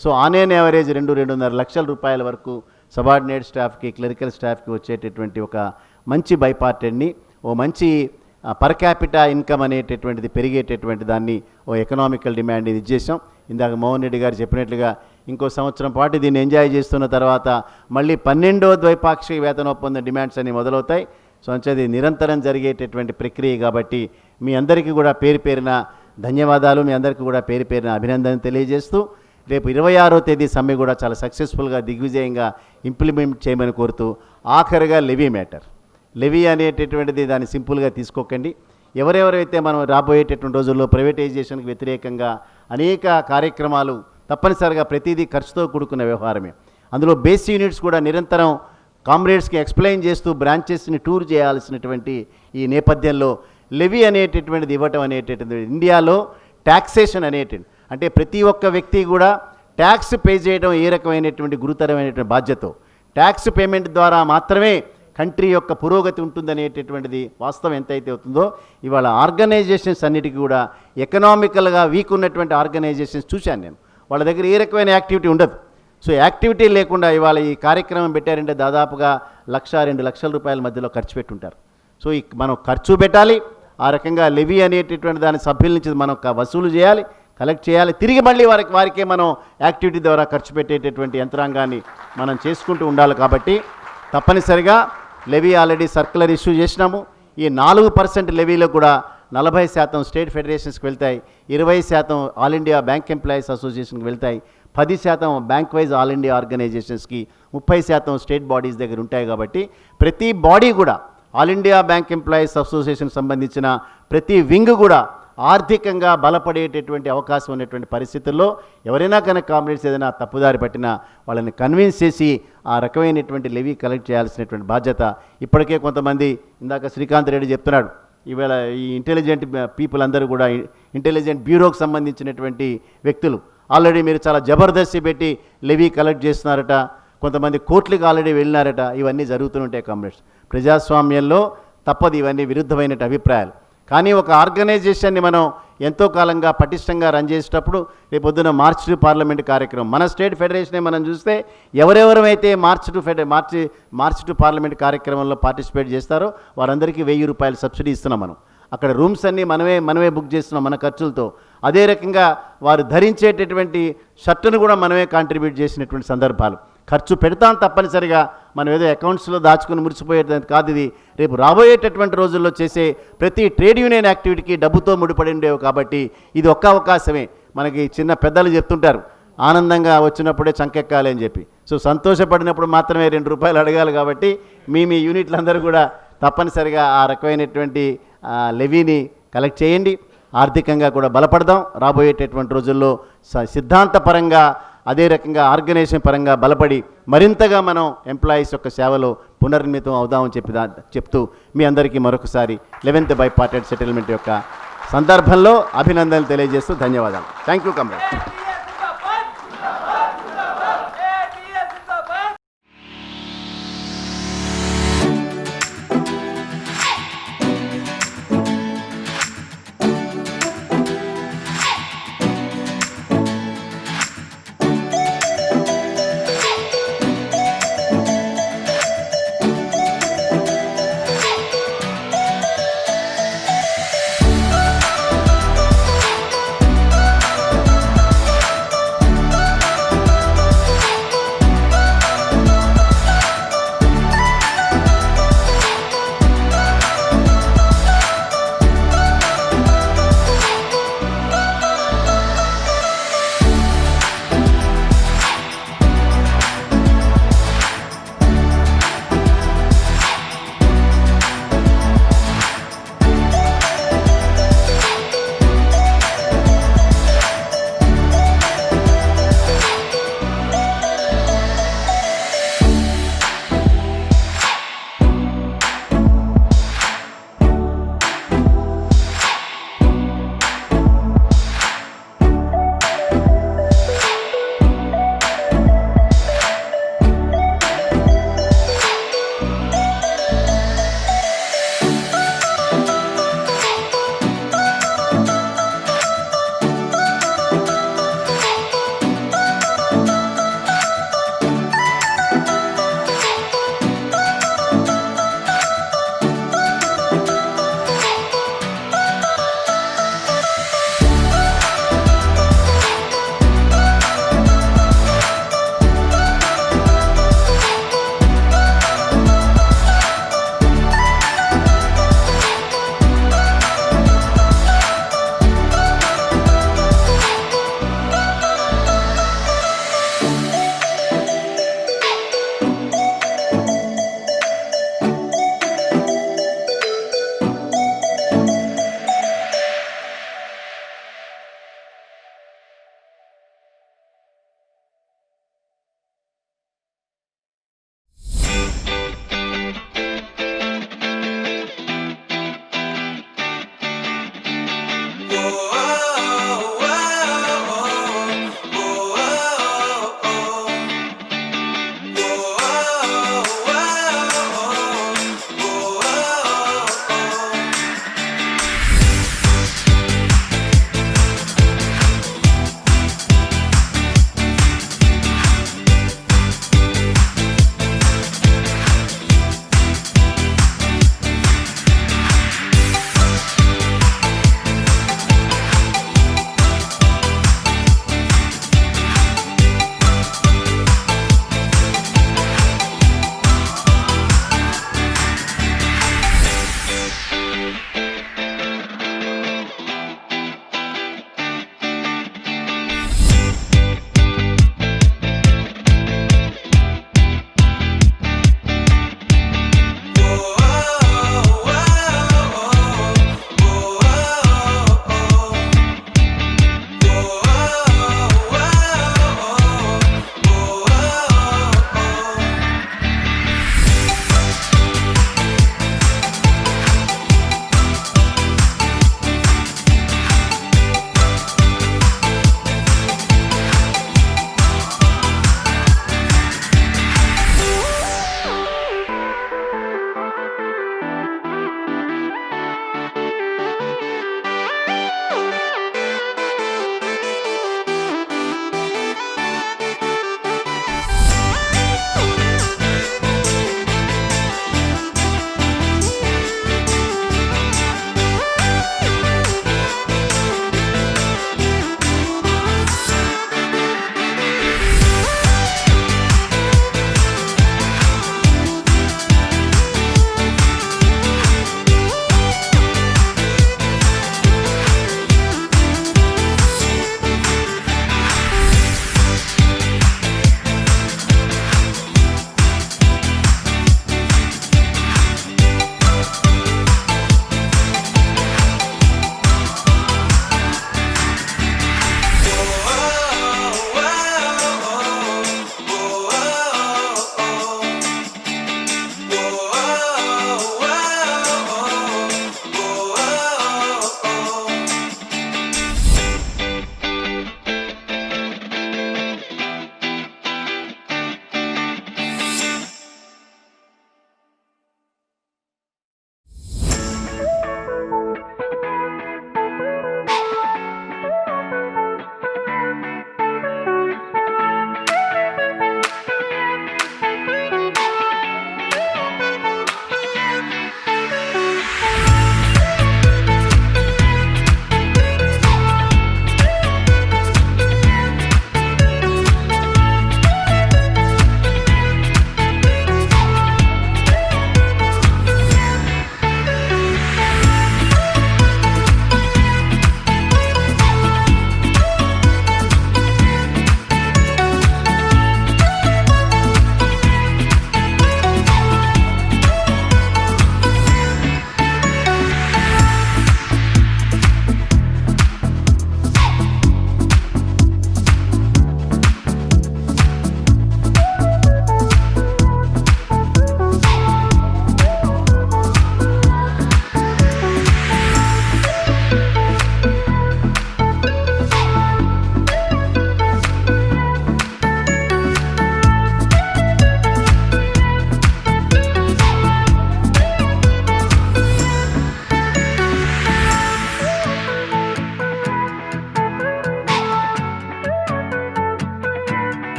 సో ఆన్ ఎన్ యావరేజ్ 2-2.5 లక్షల రూపాయల వరకు సబార్డినేట్ స్టాఫ్కి క్లరికల్ స్టాఫ్కి వచ్చేటటువంటి ఒక మంచి బైపార్టెడ్ని ఓ మంచి పర్ క్యాపిటా ఇన్కమ్ అనేటటువంటిది పెరిగేటటువంటి దాన్ని ఓ ఎకనామికల్ డిమాండ్ ఇది చేసాం. ఇందాక మోహన్ రెడ్డి గారు చెప్పినట్లుగా ఇంకో సంవత్సరం పాటు దీన్ని ఎంజాయ్ చేస్తున్న తర్వాత మళ్ళీ 12వ ద్వైపాక్షిక వేతన ఒప్పంద డిమాండ్స్ అన్ని మొదలవుతాయి. సో అది నిరంతరం జరిగేటటువంటి ప్రక్రియ కాబట్టి మీ అందరికీ కూడా పేరు పేరున ధన్యవాదాలు, మీ అందరికీ కూడా పేరు పేరున అభినందన తెలియజేస్తూ రేపు 26వ తేదీ సమ్మె కూడా చాలా సక్సెస్ఫుల్గా దిగ్విజయంగా ఇంప్లిమెంట్ చేయమని కోరుతూ ఆఖరిగా లెవీ మ్యాటర్. లెవీ అనేటటువంటిది దాన్ని సింపుల్గా తీసుకోకండి. ఎవరెవరైతే మనం రాబోయేటటువంటి రోజుల్లో ప్రైవేటైజేషన్కి వ్యతిరేకంగా అనేక కార్యక్రమాలు తప్పనిసరిగా ప్రతిదీ ఖర్చుతో కూడుకున్న వ్యవహారమే. అందులో బేస్ యూనిట్స్ కూడా నిరంతరం కామ్రేడ్స్కి ఎక్స్ప్లెయిన్ చేస్తూ బ్రాంచెస్ని టూర్ చేయాల్సినటువంటి ఈ నేపథ్యంలో లెవీ అనేటటువంటిది ఇవ్వటం అనేటటువంటిది ఇండియాలో ట్యాక్సేషన్ అనేటువంటి అంటే ప్రతి ఒక్క వ్యక్తి కూడా ట్యాక్స్ పే చేయడం ఏ రకమైనటువంటి గురుతరమైనటువంటి బాధ్యత. ట్యాక్స్ పేమెంట్ ద్వారా మాత్రమే కంట్రీ యొక్క పురోగతి ఉంటుందనేటటువంటిది వాస్తవం ఎంతైతే అవుతుందో ఇవాళ ఆర్గనైజేషన్స్ అన్నిటికీ కూడా ఎకనామికల్గా వీక్ ఉన్నటువంటి ఆర్గనైజేషన్స్ చూశాను నేను. వాళ్ళ దగ్గర ఏ రకమైన యాక్టివిటీ ఉండదు. సో యాక్టివిటీ లేకుండా ఇవాళ ఈ కార్యక్రమం పెట్టారంటే దాదాపుగా 1-2 లక్షల రూపాయల మధ్యలో ఖర్చు పెట్టుంటారు. సో మనం ఖర్చు పెట్టాలి, ఆ రకంగా లెవీ అనేటటువంటి దాని సభ్యుల నుంచి మనం వసూలు చేయాలి, కలెక్ట్ చేయాలి, తిరిగి మళ్ళీ వారికే మనం యాక్టివిటీ ద్వారా ఖర్చు పెట్టేటటువంటి యంత్రాంగాన్ని మనం చేసుకుంటూ ఉండాలి. కాబట్టి తప్పనిసరిగా లెవీ ఆల్రెడీ సర్క్యులర్ ఇష్యూ చేసినాము. ఈ 4% లెవీలో కూడా 40% స్టేట్ ఫెడరేషన్స్కి వెళ్తాయి, 20% ఆల్ ఇండియా బ్యాంక్ ఎంప్లాయీస్ అసోసియేషన్కి వెళ్తాయి, 10% బ్యాంక్ వైజ్ ఆల్ ఇండియా ఆర్గనైజేషన్స్కి, 30% స్టేట్ బాడీస్ దగ్గర ఉంటాయి. కాబట్టి ప్రతి బాడీ కూడా all India bank employees association సంబంధించిన ప్రతి వింగ్ కూడా ఆర్థికంగా బలపడేటటువంటి అవకాశం ఉన్నటువంటి పరిస్థితుల్లో ఎవరైనా కనుక కామ్రేడ్స్ ఏదైనా తప్పుదారి పట్టినా వాళ్ళని కన్విన్స్ చేసి ఆ రకమైనటువంటి లెవీ కలెక్ట్ చేయాల్సినటువంటి బాధ్యత ఇప్పటికే కొంతమంది ఇందాక శ్రీకాంత్ రెడ్డి చెప్తున్నాడు. ఈవేళ ఈ ఇంటెలిజెంట్ పీపుల్ అందరూ కూడా ఇంటెలిజెంట్ బ్యూరోకి సంబంధించినటువంటి వ్యక్తులు ఆల్రెడీ మీరు చాలా జబర్దస్తి పెట్టి లెవీ కలెక్ట్ చేస్తున్నారట, కొంతమంది కోర్టులకు ఆల్రెడీ వెళ్ళినారట. ఇవన్నీ జరుగుతూ ఉంటాయి కామ్రేడ్స్. ప్రజాస్వామ్యంలో తప్పదు ఇవన్నీ విరుద్ధమైన అభిప్రాయాలు. కానీ ఒక ఆర్గనైజేషన్ని మనం ఎంతో కాలంగా పటిష్టంగా రన్ చేసేటప్పుడు రేపొద్దున మార్చ్ టు పార్లమెంట్ కార్యక్రమం మన స్టేట్ ఫెడరేషనే మనం చూస్తే ఎవరెవరైతే మార్చ్ టు పార్లమెంట్ కార్యక్రమంలో పార్టిసిపేట్ చేస్తారో వారందరికీ 1000 రూపాయలు సబ్సిడీ ఇస్తున్నాం మనం. అక్కడ రూమ్స్ అన్నీ మనమే బుక్ చేస్తున్నాం మన ఖర్చులతో. అదే రకంగా వారు ధరించేటటువంటి షర్టును కూడా మనమే కాంట్రిబ్యూట్ చేసినటువంటి సందర్భాలు. ఖర్చు పెడతాం తప్పనిసరిగా, మనం ఏదో అకౌంట్స్లో దాచుకుని మురిసిపోయేది కాదు ఇది. రేపు రాబోయేటటువంటి రోజుల్లో చేసే ప్రతి ట్రేడ్ యూనియన్ యాక్టివిటీకి డబ్బుతో ముడిపడి ఉండేవి కాబట్టి ఇది ఒక్క అవకాశమే. మనకి చిన్న పెద్దలు చెప్తుంటారు, ఆనందంగా వచ్చినప్పుడే చంకెక్కాలి అని చెప్పి. సో సంతోషపడినప్పుడు మాత్రమే 2 రూపాయలు అడగాలి. కాబట్టి మీ యూనిట్లందరూ కూడా తప్పనిసరిగా ఆ రకమైనటువంటి లెవీని కలెక్ట్ చేయండి. ఆర్థికంగా కూడా బలపడదాం. రాబోయేటటువంటి రోజుల్లో సిద్ధాంతపరంగా అదే రకంగా ఆర్గనైజేషన్ పరంగా బలపడి మరింతగా మనం ఎంప్లాయీస్ యొక్క సేవలో పునర్నిర్మితం అవుదామని చెప్తూ మీ అందరికీ మరొకసారి 11th బైపార్టెడ్ సెటిల్మెంట్ యొక్క సందర్భంలో అభినందనలు తెలియజేస్తూ ధన్యవాదాలు. Thank you comrade.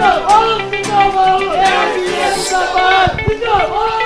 Zindabad Zindabad